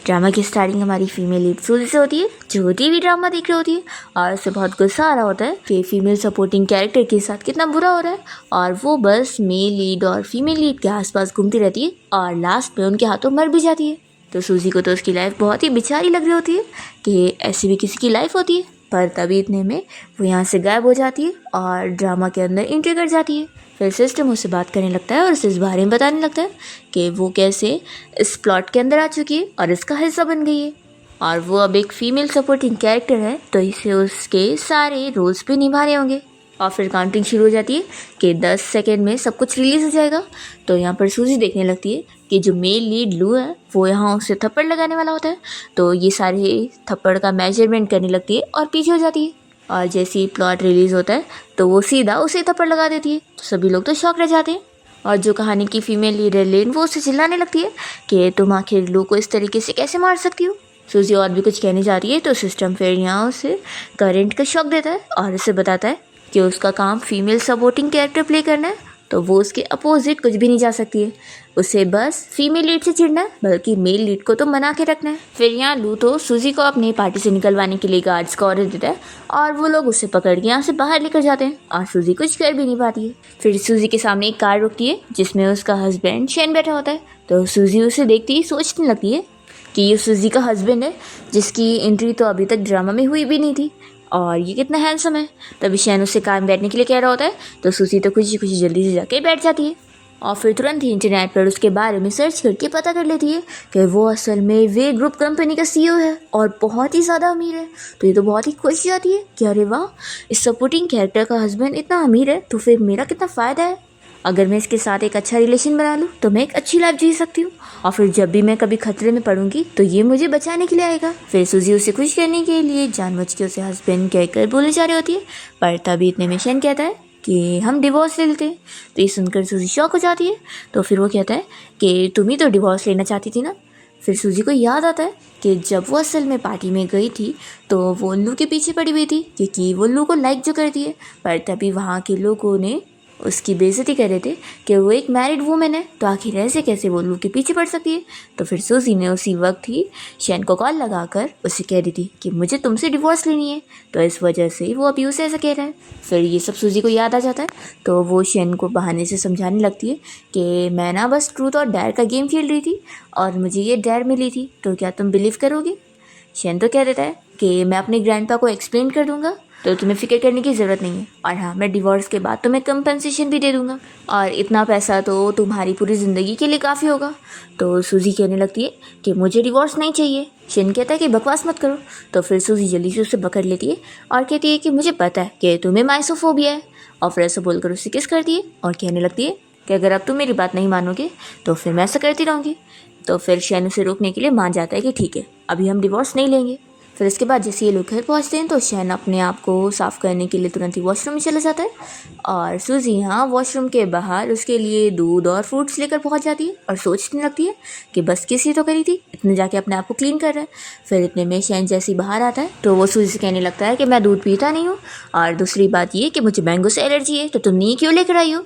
Drama की starting हमारी female lead सूजी से होती है, जो टीवी ड्रामा देख रही होती है और उसे बहुत गुस्सा आ रहा होता है कि फीमेल सपोर्टिंग कैरेक्टर के साथ कितना बुरा हो रहा है और वो बस मेल लीड और फीमेल लीड के आसपास घूमती रहती है और लास्ट में उनके हाथों मर भी जाती है। तो सूजी को तो उसकी लाइफ बहुत ही बेचारी लग रही होती है कि ऐसी भी किसी की लाइफ होती है, पर तभी इतने में वो यहाँ से गायब हो जाती है और ड्रामा के अंदर एंट्री कर जाती है। फिर सिस्टम उससे बात करने लगता है और उसे इस बारे में बताने लगता है कि वो कैसे इस प्लॉट के अंदर आ चुकी है और इसका हिस्सा बन गई है और वो अब एक फीमेल सपोर्टिंग कैरेक्टर है, तो इसे उसके सारे रोल्स भी निभाने होंगे। और फिर काउंटिंग शुरू हो जाती है कि 10 सेकेंड में सब कुछ रिलीज़ हो जाएगा। तो यहाँ पर सूजी देखने लगती है कि जो मेल लीड लू है वो यहाँ उसे थप्पड़ लगाने वाला होता है, तो ये सारे थप्पड़ का मेजरमेंट करने लगती है और पीछे हो जाती है। और जैसे ही प्लॉट रिलीज़ होता है तो वो सीधा उसे थप्पड़ लगा देती है, तो सभी लोग तो शॉक रह जाते हैं। और जो कहानी की फीमेल लीड है लेन, वो उसे चिल्लाने लगती है कि तुम आखिर लू को इस तरीके से कैसे मार सकती हो। सूजी और भी कुछ कहने जाती है तो सिस्टम फिर यहाँ उसे करंट का शॉक देता है और उसे बताता है कि उसका काम फीमेल सपोर्टिंग कैरेक्टर प्ले करना है, तो वो उसके अपोजिट कुछ भी नहीं जा सकती है। उसे बस फीमेल लीड से चिढ़ना है, बल्कि मेल लीड को तो मना के रखना है। फिर यहाँ लू तो सूजी को अपनी पार्टी से निकलवाने के लिए गार्ड्स को ऑर्डर देता है और वो लोग उसे पकड़ के यहाँ से बाहर लेकर जाते हैं और सूजी कुछ कर भी नहीं पाती है। फिर सूजी के सामने एक कार रुकती है जिसमें उसका हस्बैंड शेन बैठा होता है, तो सूजी उसे देखती ही सोचने लगती है कि ये सूजी का हस्बैंड है जिसकी एंट्री तो अभी तक ड्रामा में हुई भी नहीं थी और ये कितना हैंडसम है। तभी शैन उससे कार में बैठने के लिए कह रहा होता है, तो सूजी तो खुशी खुशी जल्दी से जाके बैठ जाती है और फिर तुरंत ही इंटरनेट पर उसके बारे में सर्च करके पता कर लेती है कि वो असल में वे ग्रुप कंपनी का CEO है और बहुत ही ज़्यादा अमीर है। तो ये तो बहुत ही खुशी आती है कि अरे वाह, इस सपोर्टिंग कैरेक्टर का हस्बैंड इतना अमीर है तो फिर मेरा कितना फ़ायदा है। अगर मैं इसके साथ एक अच्छा रिलेशन बना लूँ तो मैं एक अच्छी लाइफ जी सकती हूँ और फिर जब भी मैं कभी खतरे में पड़ूंगी तो ये मुझे बचाने के लिए आएगा। फिर सूजी उसे खुश करने के लिए जानबूझ के उसे हस्बैंड कहकर बोले जा रही होती है, पर तभी इतने में शेन कहता है कि हम डिवोर्स ले लेते हैं। तो ये सुनकर सूजी शॉक हो जाती है, तो फिर वो कहता है कि तुम ही तो डिवोर्स लेना चाहती थी ना। फिर सूजी को याद आता है कि जब वो असल में पार्टी में गई थी तो वो लू के पीछे पड़ी हुई थी क्योंकि वो लू को लाइक जो करती है, पर तभी वहाँ के लोगों ने उसकी बेइज्जती कर रहे थे कि वो एक मैरिड वूमेन है, तो आखिर ऐसे कैसे वो लू के पीछे पड़ सकती है। तो फिर सूजी ने उसी वक्त ही शैन को कॉल लगाकर उसे कह दी थी कि मुझे तुमसे डिवोर्स लेनी है, तो इस वजह से वो अभी उसे ऐसा कह रहा है। फिर ये सब सूजी को याद आ जाता है, तो वो शैन को बहाने से समझाने लगती है कि मैं ना बस ट्रूथ और डेयर का गेम खेल रही थी और मुझे ये डेयर मिली थी, तो क्या तुम बिलीव करोगे। शैन तो कह देता है कि मैं अपने ग्रैंडपा को एक्सप्लेन कर दूंगा, तो तुम्हें फिक्र करने की ज़रूरत नहीं है, और हाँ, मैं डिवोर्स के बाद तुम्हें कंपनसेशन भी दे दूंगा और इतना पैसा तो तुम्हारी पूरी ज़िंदगी के लिए काफ़ी होगा। तो सूजी कहने लगती है कि मुझे डिवोर्स नहीं चाहिए। शेन कहता है कि बकवास मत करो। तो फिर सूजी जल्दी से उसे पकड़ लेती है और कहती है कि मुझे पता है कि तुम्हें माइसोफोबिया है, और फिर ऐसा बोलकर उसे किस करती है और कहने लगती है कि अगर अब तुम मेरी बात नहीं मानोगे तो फिर मैं ऐसा करती रहूँगी। तो फिर शेन उसे रोकने के लिए मान जाता है कि ठीक है, अभी हम डिवोर्स नहीं लेंगे। फिर इसके बाद जैसे ये लोग घर पहुँचते हैं तो शैन अपने आप को साफ़ करने के लिए तुरंत ही वॉशरूम में चला जाता है और सूजी यहाँ वॉशरूम के बाहर उसके लिए दूध और फ्रूट्स लेकर पहुँच जाती है और सोचने लगती है कि बस किसी तो करी थी, इतने जाके अपने आप को क्लीन कर रहा है। फिर इतने में शैन जैसे ही बाहर आता है तो वो सूजी से कहने लगता है कि मैं दूध पीता नहीं हूँ और दूसरी बात ये कि मुझे मैंगो से एलर्जी है, तो तुम नहीं क्यों लेकर आई हो।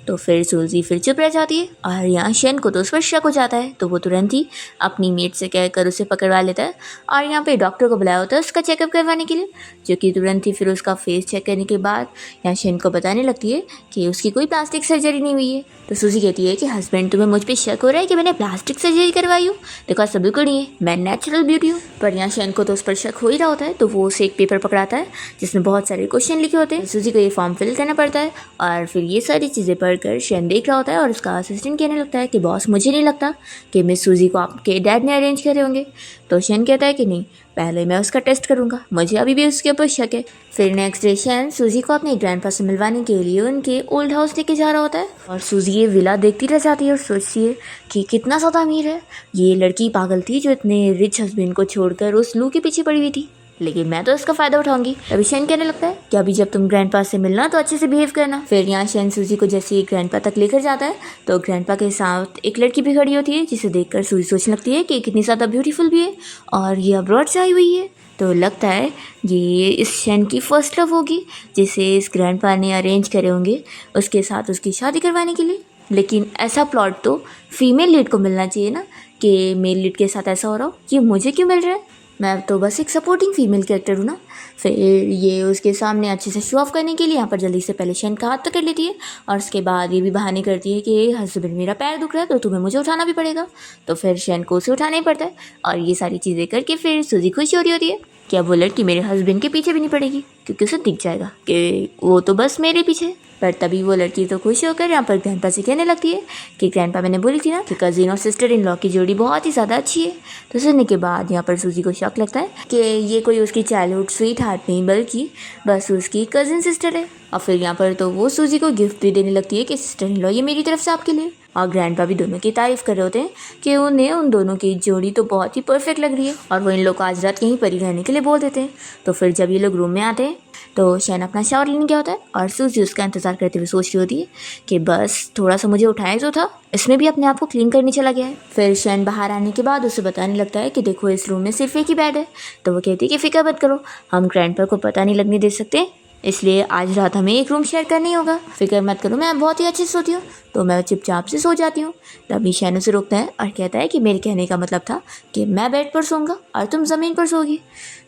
तो फिर सूजी फिर चुप रह जाती है और यहाँ शैन को तो उस पर शक हो जाता है, तो वो तुरंत ही अपनी मेट से कहकर उसे पकड़वा लेता है और यहाँ पे डॉक्टर को बुलाया होता है उसका चेकअप करवाने के लिए, जो कि तुरंत ही फिर उसका फेस चेक करने के बाद यहाँ शैन को बताने लगती है कि उसकी कोई प्लास्टिक सर्जरी नहीं हुई है। तो सूजी कहती है कि हस्बैंड, तुम्हें मुझ पर शक हो रहा है कि मैंने प्लास्टिक सर्जरी करवाई हूँ, देखो ऐसा बिल्कुल नहीं है, मैं नेचुरल ब्यूटी हूँ। पर यहाँ शैन को तो उस पर शक हो ही रहा होता है, तो वो उसे एक पेपर पकड़ाता है जिसमें बहुत सारे क्वेश्चन लिखे होते हैं। सूजी को ये फॉर्म फिल करना पड़ता है और फिर ये सारी चीज़ें पढ़कर शैन देख रहा होता है और उसका असिस्टेंट कहने लगता है कि बॉस, मुझे नहीं लगता कि मिस सूजी को आपके डैड ने अरेंज करे होंगे। तो शैन कहता है कि नहीं, पहले मैं उसका टेस्ट करूंगा, मुझे अभी भी उसके ऊपर शक है। फिर नेक्स्ट डे शैन सूजी को अपने ग्रैंडपा से मिलवाने के लिए उनके ओल्ड हाउस लेके जा रहा होता है और सूजी ये विला देखती रह जाती है और सोचती है कि कितना ज़्यादा अमीर है। ये लड़की पागल थी जो इतने रिच हस्बैंड को छोड़कर उस लू के पीछे पड़ी हुई थी, लेकिन मैं तो इसका फ़ायदा उठाऊंगी। तभी शैन कहने लगता है कि अभी जब तुम ग्रैंडपा से मिलना तो अच्छे से बिहेव करना। फिर यहाँ शैन सूजी को जैसे ही ग्रैंडपा तक लेकर जाता है तो ग्रैंडपा के साथ एक लड़की भी खड़ी होती है जिसे देखकर सूजी सोचने लगती है कि कितनी ज़्यादा ब्यूटीफुल भी है और ये अब्रॉड से आई हुई है। तो लगता है ये इस शैन की फर्स्ट लव होगी जिसे इस ग्रैंडपा ने अरेंज करे होंगे उसके साथ उसकी शादी करवाने के लिए। लेकिन ऐसा प्लॉट तो फीमेल लीड को मिलना चाहिए ना, कि मेल लीड के साथ ऐसा हो रहा हो, ये मुझे क्यों मिल रहा है? मैं तो बस एक सपोर्टिंग फीमेल कैरेक्टर हूँ ना। फिर ये उसके सामने अच्छे से शो ऑफ करने के लिए यहाँ पर जल्दी से पहले शेन का हाथ पकड़ लेती है और उसके बाद ये भी बहाने करती है कि हस्बैंड मेरा पैर दुख रहा है तो तुम्हें मुझे उठाना भी पड़ेगा। तो फिर शेन को उसे उठाना ही पड़ता है और ये सारी चीज़ें करके फिर सूजी खुश हो रही होती है कि अब वो लड़की मेरे हस्बैंड के पीछे भी नहीं पड़ेगी क्योंकि उसे दिख जाएगा कि वो तो बस मेरे पीछे। पर तभी वो लड़की तो खुश होकर यहाँ पर ग्रैंडपा से कहने लगती है कि ग्रैंडपा, मैंने बोली थी ना कि कजिन और सिस्टर इन लॉ की जोड़ी बहुत ही ज़्यादा अच्छी है। तो सुनने के बाद यहाँ पर सूजी को शौक लगता है कि ये कोई उसकी चाइल्डहुड स्वीट हार्ट नहीं बल्कि बस उसकी कजिन सिस्टर है। और फिर यहाँ पर तो वो सूजी को गिफ्ट भी देने लगती है कि सिस्टर इन लॉ ये मेरी तरफ से आपके लिए। और ग्रैंडपा भी दोनों की तारीफ़ कर रहे होते हैं कि उन्हें उन दोनों की जोड़ी तो बहुत ही परफेक्ट लग रही है और वो इन लोग को आज रात यहीं पर ही रहने के लिए बोल देते हैं। तो फिर जब ये लोग रूम में आते हैं तो शेन अपना शावर लेने गया होता है और सूजी उसका इंतज़ार करते हुए सोच रही होती है कि बस थोड़ा सा मुझे उठाया जो था इसमें भी अपने आप को क्लीन करने चला गया है। फिर शेन बाहर आने के बाद उसे बताने लगता है कि देखो इस रूम में सिर्फ एक ही बेड है। तो वो कहती है कि फिक्र मत करो, हम ग्रैंडपा को पता नहीं लगने दे सकते, इसलिए आज रात हमें एक रूम शेयर करना ही होगा। फिक्र मत करो, मैं बहुत ही अच्छे से सोती हूँ। तो मैं चुपचाप से सो जाती हूँ। तभी शेन उसे रोकता है और कहता है कि मेरे कहने का मतलब था कि मैं बेड पर सोऊंगा और तुम ज़मीन पर सोगी।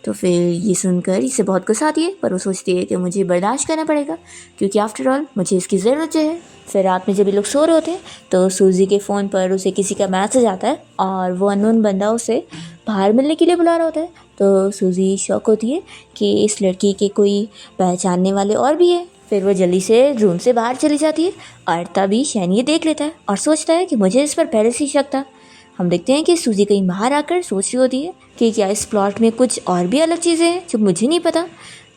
तो फिर ये सुनकर इसे बहुत गुस्सा आती है पर वो सोचती है कि मुझे बर्दाश्त करना पड़ेगा क्योंकि आफ्टर ऑल मुझे इसकी ज़रूरत है। फिर रात में जब ये लोग सो रहे होते हैं तो सूजी के फ़ोन पर उसे किसी का मैसेज आता है और वो अननोन बंदा उसे बाहर मिलने के लिए बुला रहा होता है। तो सूजी शॉक होती है कि इस लड़की के कोई पहचानने वाले और भी है। फिर वो जल्दी से रूम से बाहर चली जाती है और तभी शेन ये देख लेता है और सोचता है कि मुझे इस पर पहले से ही शक था। हम देखते हैं कि सूजी कहीं बाहर आकर सोच रही होती है कि क्या इस प्लॉट में कुछ और भी अलग चीज़ें हैं जो मुझे नहीं पता।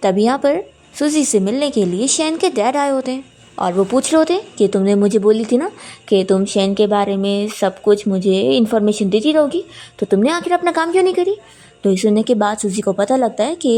तभी यहाँ पर सूजी से मिलने के लिए शेन के डैड आए होते हैं और वो पूछ रहे होते हैं कि तुमने मुझे बोली थी ना कि तुम शेन के बारे में सब कुछ मुझे इन्फॉर्मेशन देती रहोगी, तो तुमने आखिर अपना काम क्यों नहीं करी। तो ये सुनने के बाद सूजी को पता लगता है कि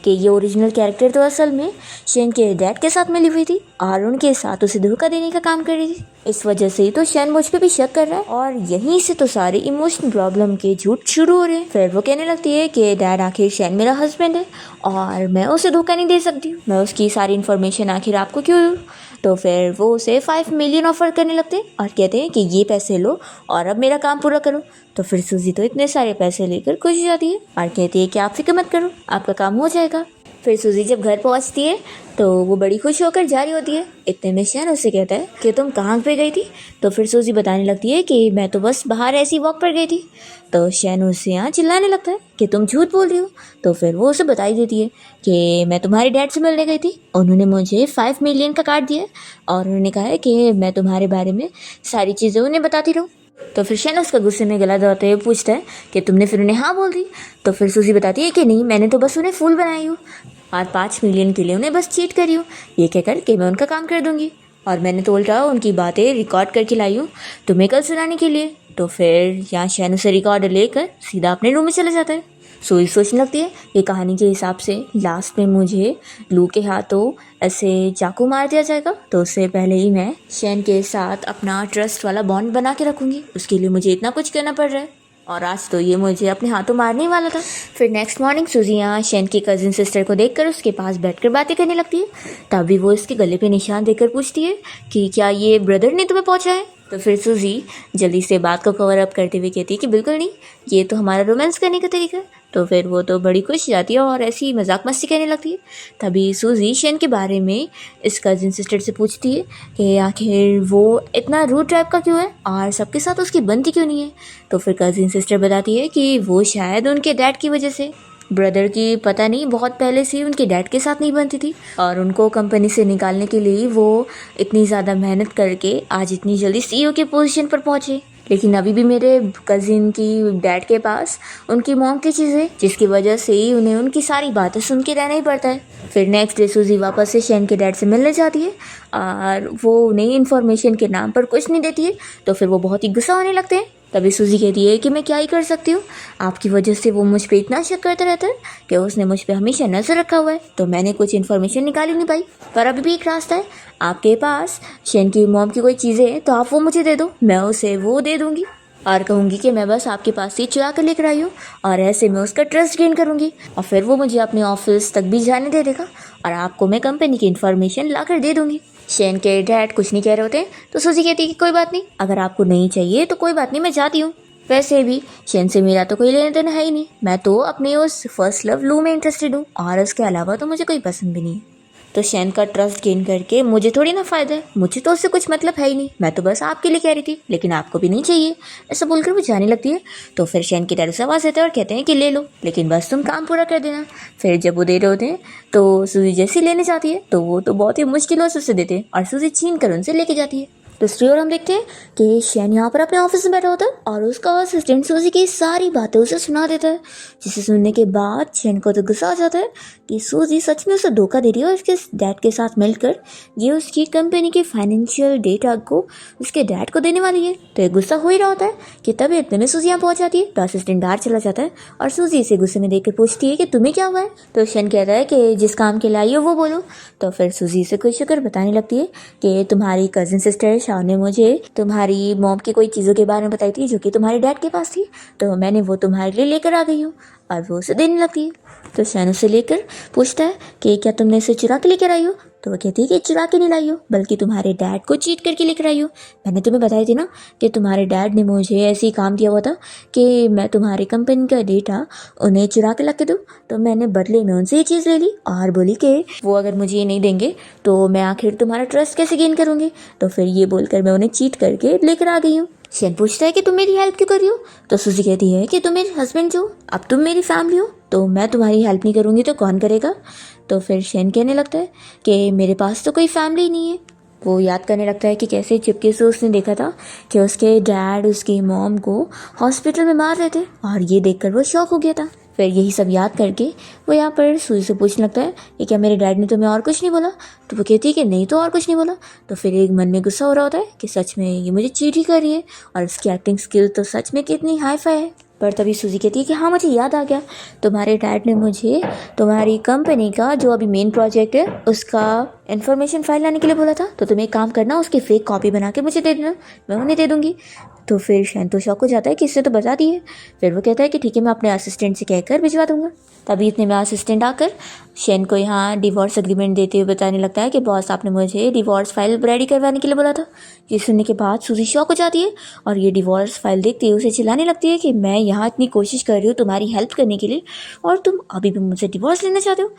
ये ओरिजिनल कैरेक्टर तो असल में शेन के डैड के साथ मिली हुई थी और उनके साथ उसे धोखा देने का काम कर रही थी। इस वजह से ही तो शेन मुझ पे भी शक कर रहा है और यहीं से तो सारे इमोशनल प्रॉब्लम के झूठ शुरू हो रहे हैं। फिर वो कहने लगती है कि डैड आखिर शेन मेरा हस्बैंड है और मैं उसे धोखा नहीं दे सकती हूँ, मैं उसकी सारी इन्फॉर्मेशन आखिर आपको क्यों दूँ। तो फिर वो उसे 5 मिलियन ऑफ़र करने लगते हैं और कहते हैं कि ये पैसे लो और अब मेरा काम पूरा करो। तो फिर सूजी तो इतने सारे पैसे लेकर खुश हो जाती है और कहती है कि आप फिक्र मत करो, आपका काम हो जाएगा। फिर सूजी जब घर पहुंचती है तो वो बड़ी खुश होकर जा रही होती है। इतने में शेन उससे कहता है कि तुम कहाँ पे गई थी। तो फिर सूजी बताने लगती है कि मैं तो बस बाहर ऐसी वॉक पर गई थी। तो शेन उससे यहाँ चिल्लाने लगता है कि तुम झूठ बोल रही हो। तो फिर वो उसे बता ही देती है कि मैं तुम्हारे डैड से मिलने गई थी, उन्होंने मुझे 5 मिलियन का कार्ड दिया और उन्होंने कहा है कि मैं तुम्हारे बारे में सारी चीज़ें उन्हें बताती रहूँ। तो फिर शेन उसका गुस्से में गला दबाते हुए पूछता है कि तुमने फिर उन्हें हाँ बोल दी। तो फिर सूजी बताती है कि नहीं, मैंने तो बस उन्हें फूल बनाई हूँ और 5 मिलियन के लिए उन्हें बस चीट करी हूँ, ये कहकर कि मैं उनका काम कर दूँगी और मैंने तो उल्टा उनकी बातें रिकॉर्ड करके लाई हूँ तुम्हें कल सुनाने के लिए। तो फिर यहाँ शेन उसे रिकॉर्डर लेकर सीधा अपने रूम में चला जाता है। सूजी सोचने लगती है ये कहानी के हिसाब से लास्ट में मुझे लू के हाथों ऐसे चाकू मार दिया जाएगा, तो उससे पहले ही मैं शेन के साथ अपना ट्रस्ट वाला बॉन्ड बना के रखूँगी, उसके लिए मुझे इतना कुछ करना पड़ रहा है और आज तो ये मुझे अपने हाथों मारने ही वाला था। फिर नेक्स्ट मॉर्निंग सूजी यहाँ शेन की कजिन सिस्टर को देखकर उसके पास बैठकर बातें करने लगती है। तभी वो इसके गले पे निशान देकर पूछती है कि क्या ये ब्रदर ने तुम्हें पहुँचा है। तो फिर सूजी जल्दी से बात को कवर अप करते हुए कहती है कि बिल्कुल नहीं, ये तो हमारा रोमांस करने का तरीका है। तो फिर वो तो बड़ी खुश जाती है और ऐसी मजाक मस्ती करने लगती है। तभी सूजी शेन के बारे में इस कजिन सिस्टर से पूछती है कि आखिर वो इतना रूड टाइप का क्यों है और सबके साथ उसकी बनती क्यों नहीं है। तो फिर कजिन सिस्टर बताती है कि वो शायद उनके डैड की वजह से, ब्रदर की पता नहीं बहुत पहले से उनके डैड के साथ नहीं बनती थी और उनको कंपनी से निकालने के लिए वो इतनी ज़्यादा मेहनत करके आज इतनी जल्दी सीईओ के पोजीशन पर पहुँचे। लेकिन अभी भी मेरे कज़िन की डैड के पास उनकी मॉम की चीज़ें, जिसकी वजह से ही उन्हें उनकी सारी बातें सुन के रहना ही पड़ता है। फिर नेक्स्ट डे सूजी वापस से शेन के डैड से मिलने जाती है और वो उन्हें इन्फॉर्मेशन के नाम पर कुछ नहीं देती है। तो फिर वो बहुत ही गुस्सा होने लगते हैं। तभी सूजी कहती है कि मैं क्या ही कर सकती हूँ, आपकी वजह से वो मुझ पे इतना शक करता रहता है कि उसने मुझ पे हमेशा नज़र रखा हुआ है, तो मैंने कुछ इन्फॉर्मेशन निकाली नहीं पाई। पर अभी भी एक रास्ता है, आपके पास शेन की मॉम की कोई चीज़ें हैं तो आप वो मुझे दे दो, मैं उसे वो दे दूँगी और कहूँगी कि मैं बस आपके पास से चुरा कर लेकर आई हूँ और ऐसे मैं उसका ट्रस्ट गेन करूँगी और फिर वो मुझे अपने ऑफिस तक भी जाने दे देगा और आपको मैं कंपनी की इन्फॉर्मेशन ला कर दे दूँगी। शेन के डैड कुछ नहीं कह रहे होते तो सूजी कहती है कि कोई बात नहीं, अगर आपको नहीं चाहिए तो कोई बात नहीं, मैं जाती हूँ। वैसे भी शेन से मेरा तो कोई लेना देना है ही नहीं, मैं तो अपने उस फर्स्ट लव लू में इंटरेस्टेड हूँ और उसके अलावा तो मुझे कोई पसंद भी नहीं है। तो शेन का ट्रस्ट गेन करके मुझे थोड़ी ना फ़ायदा है, मुझे तो उससे कुछ मतलब है ही नहीं, मैं तो बस आपके लिए कह रही थी, लेकिन आपको भी नहीं चाहिए। ऐसा बोलकर वो जाने लगती है। तो फिर शेन की तरफ से आवाज़ देते हैं और कहते हैं कि ले लो, लेकिन बस तुम काम पूरा कर देना। फिर जब वो दे रहे होते हैं तो सूजी जैसे लेने जाती है तो वो तो बहुत ही मुश्किलों से उसे देते हैं और सूजी छीन कर उनसे लेके जाती है। दूसरी ओर हम देखते हैं कि शेन यहाँ पर अपने ऑफिस में बैठा होता है और उसका असिस्टेंट सूजी की सारी बातें उसे सुना देता है, जिसे सुनने के बाद शेन को तो गुस्सा आ जाता है कि सूजी सच में उसे धोखा दे रही है और उसके डैड के साथ मिलकर ये उसकी कंपनी के फाइनेंशियल डेटा को उसके डैड को देने वाली है। तो ये गुस्सा हो ही रहा होता है कि तभी इतने में सूजी यहाँ पहुँच जाती है। तो असिस्टेंट बाहर चला जाता है और सूजी इसे गुस्से में देखकर पूछती है कि तुम्हें क्या हुआ है। तो शेन कहता है कि जिस काम के लिए आई हो वो बोलो। तो फिर सूजी इसे खुश होकर बताने लगती है कि तुम्हारी कजिन सिस्टर शान ने मुझे तुम्हारी मॉम की कोई चीज़ों के बारे में बताई थी जो कि तुम्हारे डैड के पास थी, तो मैंने वो तुम्हारे लिए लेकर आ गई हूँ। और वो उसे देने लगती है। तो शैन उसे लेकर पूछता है कि क्या तुमने इसे चुरा के लेकर आई हो। तो वो कहती है कि चुरा के नहीं लाई हो, बल्कि तुम्हारे डैड को चीट करके लेकर आई हो। मैंने तुम्हें बताई थी ना कि तुम्हारे डैड ने मुझे ऐसे ही काम दिया हुआ था कि मैं तुम्हारी कंपनी का डेटा उन्हें चुरा के ला के दूँ। तो मैंने बदले में उनसे ये चीज़ ले ली और बोली कि वो अगर मुझे ये नहीं देंगे तो मैं आखिर तुम्हारा ट्रस्ट कैसे गेन करूँगी। तो फिर ये बोलकर मैं उन्हें चीट करके लेकर आ गई हूँ। शेन पूछता है कि तुम मेरी हेल्प क्यों कर रही हो। तो सूजी कहती है कि तुम मेरे हस्बैंड हो, अब तुम मेरी फैमिली हो, तो मैं तुम्हारी हेल्प नहीं करूँगी तो कौन करेगा। तो फिर शेन कहने लगता है कि मेरे पास तो कोई फैमिली नहीं है। वो याद करने लगता है कि कैसे चुपके से उसने देखा था कि उसके डैड उसकी मॉम को हॉस्पिटल में मार रहे थे और ये देखकर वो शॉक हो गया था। फिर यही सब याद करके वो यहाँ पर सूजी से पूछने लगता है कि क्या मेरे डैड ने तुम्हें और कुछ नहीं बोला। तो वो कहती है कि नहीं तो और कुछ नहीं बोला। तो फिर एक मन में गुस्सा हो रहा होता है कि सच में ये मुझे चीट ही कर रही है और इसकी एक्टिंग स्किल तो सच में कितनी हाई फाई है। पर तभी सूजी कहती है कि हाँ मुझे याद आ गया, तुम्हारे डैड ने मुझे तुम्हारी कंपनी का जो अभी मेन प्रोजेक्ट है उसका इन्फॉर्मेशन फाइल लाने के लिए बोला था, तो तुम एक काम करना उसकी फेक कॉपी बना के मुझे दे देना, मैं उन्हें दे दूँगी। तो फिर शैन तो शौक हो जाता है कि इससे तो बता दिए। फिर वो कहता है कि ठीक है मैं अपने असिस्टेंट से कहकर भिजवा दूंगा। तभी इतने में असिस्टेंट आकर शैन को यहाँ डिवोर्स एग्रीमेंट देते हुए बताने लगता है कि बॉस आपने मुझे डिवोर्स फाइल रेडी करवाने के लिए बोला था। ये सुनने के बाद सूजी शौक हो जाती है और ये डिवोर्स फाइल देखते ही उसे चिल्लाने लगती है कि मैं यहाँ इतनी कोशिश कर रही हूँ तुम्हारी हेल्प करने के लिए और तुम अभी भी मुझसे डिवोर्स लेना चाहते हो।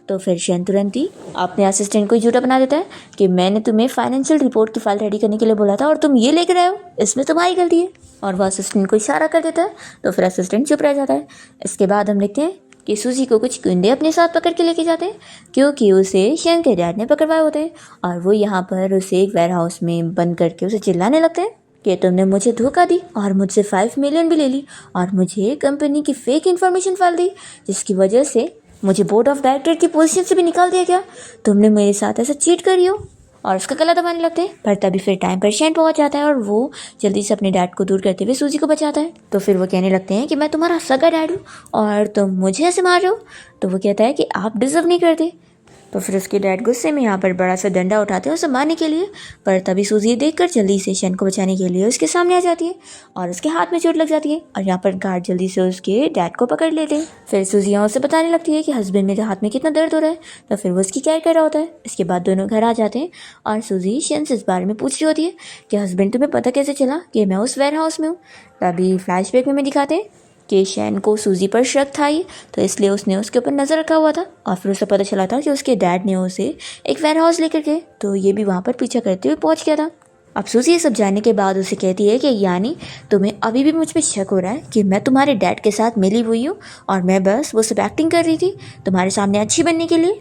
तो फिर शैन तुरंत ही अपने असिस्टेंट को झूठा बना देता है कि मैंने तुम्हें फाइनेंशियल रिपोर्ट की फाइल रेडी करने के लिए बोला था और तुम ये लेकर आए हो, इसमें तुम्हारी गलती है। और वह असिस्टेंट को इशारा कर देता है। तो फिर असिस्टेंट चुप रह जाता है। इसके बाद हम देखते हैं कि सूजी को कुछ गुंडे अपने साथ पकड़ के लेके जाते हैं क्योंकि उसे शैन के डैड ने पकड़वाए होते हैं और वो यहाँ पर उसे एक वेयर हाउस में बंद करके उसे चिल्लाने लगते हैं कि तुमने मुझे धोखा दी और मुझसे 5 मिलियन भी ले ली और मुझे कंपनी की फेक इन्फॉर्मेशन फाइल दी, जिसकी वजह से मुझे बोर्ड ऑफ डायरेक्टर की पोजीशन से भी निकाल दिया गया। तुमने मेरे साथ ऐसा चीट करी हो। और उसका गला दबाने लगते हैं। पर तभी फिर टाइम पर शैन पहुंच जाता है और वो जल्दी से अपने डैड को दूर करते हुए सूजी को बचाता है। तो फिर वो कहने लगते हैं कि मैं तुम्हारा सगा डैड हूँ और तुम मुझे ऐसे मार रहे हो। तो वो कहता है कि आप डिजर्व नहीं करते। तो फिर उसके डैड गुस्से में यहाँ पर बड़ा सा डंडा उठाते हैं उसे मारने के लिए। पर तभी सूजी देखकर जल्दी से शैन को बचाने के लिए उसके सामने आ जाती है और उसके हाथ में चोट लग जाती है और यहाँ पर गार्ड जल्दी से उसके डैड को पकड़ लेते हैं। फिर सूजी यहाँ उसे बताने लगती है कि हस्बैंड मेरे हाथ में कितना दर्द हो रहा है। तो फिर वो उसकी केयर कर रहा होता है। इसके बाद दोनों घर आ जाते हैं और सूजी शैन से इस बारे में पूछ रही होती है कि हस्बैंड तुम्हें पता कैसे चला कि मैं उस वेयर हाउस में हूँ। तभी फ्लैशबैक में दिखाते हैं कि शैन को सूजी पर शक था ही, तो इसलिए उसने उसके ऊपर नज़र रखा हुआ था और फिर उसे पता चला था कि उसके डैड ने उसे एक वेयर हाउस लेकर गए, तो ये भी वहाँ पर पीछा करते हुए पहुँच गया था। अब सूजी ये सब जानने के बाद उसे कहती है कि यानी तुम्हें अभी भी मुझ पर शक हो रहा है कि मैं तुम्हारे डैड के साथ मिली हुई हूँ और मैं बस वो सब एक्टिंग कर रही थी तुम्हारे सामने अच्छी बनने के लिए।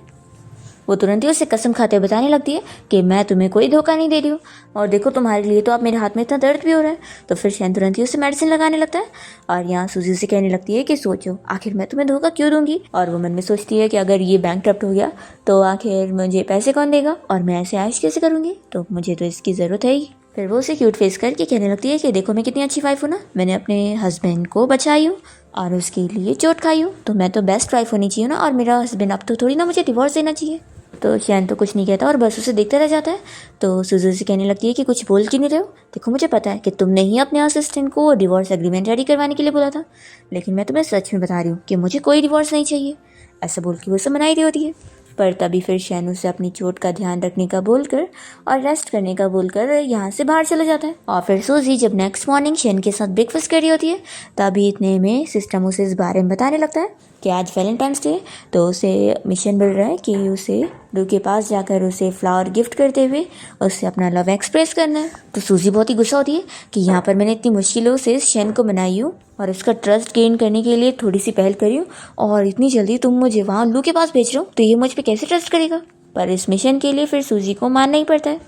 वो तुरंत ही उसे कसम खाते हुए बताने लगती है कि मैं तुम्हें कोई धोखा नहीं दे रही हूँ और देखो तुम्हारे लिए तो अब मेरे हाथ में इतना दर्द भी हो रहा है। तो फिर शैन तुरंत ही उसे मेडिसिन लगाने लगता है और यहाँ सूजी से कहने लगती है कि सोचो आखिर मैं तुम्हें धोखा क्यों दूंगी। और वो मन में सोचती है कि अगर ये बैंकक्रप्ट हो गया तो आखिर मुझे पैसे कौन देगा और मैं ऐसे ऐश कैसे करूँगी, तो मुझे तो इसकी ज़रूरत है ही। फिर वो उसे क्यूट फेस करके कहने लगती है कि देखो मैं कितनी अच्छी वाइफ हूँ ना, मैंने अपने हस्बैंड को बचाई हूँ और उसके लिए चोट खाई हूँ, तो मैं तो बेस्ट वाइफ होनी चाहिए ना और मेरा हस्बैंड अब तो थोड़ी ना मुझे डिवोर्स देना चाहिए। तो शैन तो कुछ नहीं कहता और बस उसे देखता रह जाता है। तो सूजी से कहने लगती है कि कुछ बोल क्यों नहीं रहे हो, देखो मुझे पता है कि तुमने ही अपने असिस्टेंट को डिवोर्स एग्रीमेंट रेडी करवाने के लिए बोला था, लेकिन मैं तुम्हें सच में बता रही हूँ कि मुझे कोई डिवोर्स नहीं चाहिए। ऐसा बोल के वो उसे मना ही रही होती है। पर तभी फिर शैन उसे अपनी चोट का ध्यान रखने का बोलकर और रेस्ट करने का बोलकर यहाँ से बाहर चला जाता है। और फिर सूजी जब नेक्स्ट मॉर्निंग शैन के साथ ब्रेकफास्ट कर रही होती है तभी इतने में सिस्टम उसे इस बारे में बताने लगता है कि आज वैलेंटाइंस डे, तो उसे मिशन मिल रहा है कि उसे लू के पास जाकर उसे फ्लावर गिफ्ट करते हुए उससे अपना लव एक्सप्रेस करना है। तो सूजी बहुत ही गुस्सा होती है कि यहाँ पर मैंने इतनी मुश्किलों से शैन को मनाई हूँ और उसका ट्रस्ट गेन करने के लिए थोड़ी सी पहल करी हूँ और इतनी जल्दी तुम मुझे वहाँ लू के पास भेज रहे हो, तो ये मुझ पर कैसे ट्रस्ट करेगा। पर इस मिशन के लिए फिर सूजी को मानना ही पड़ता है।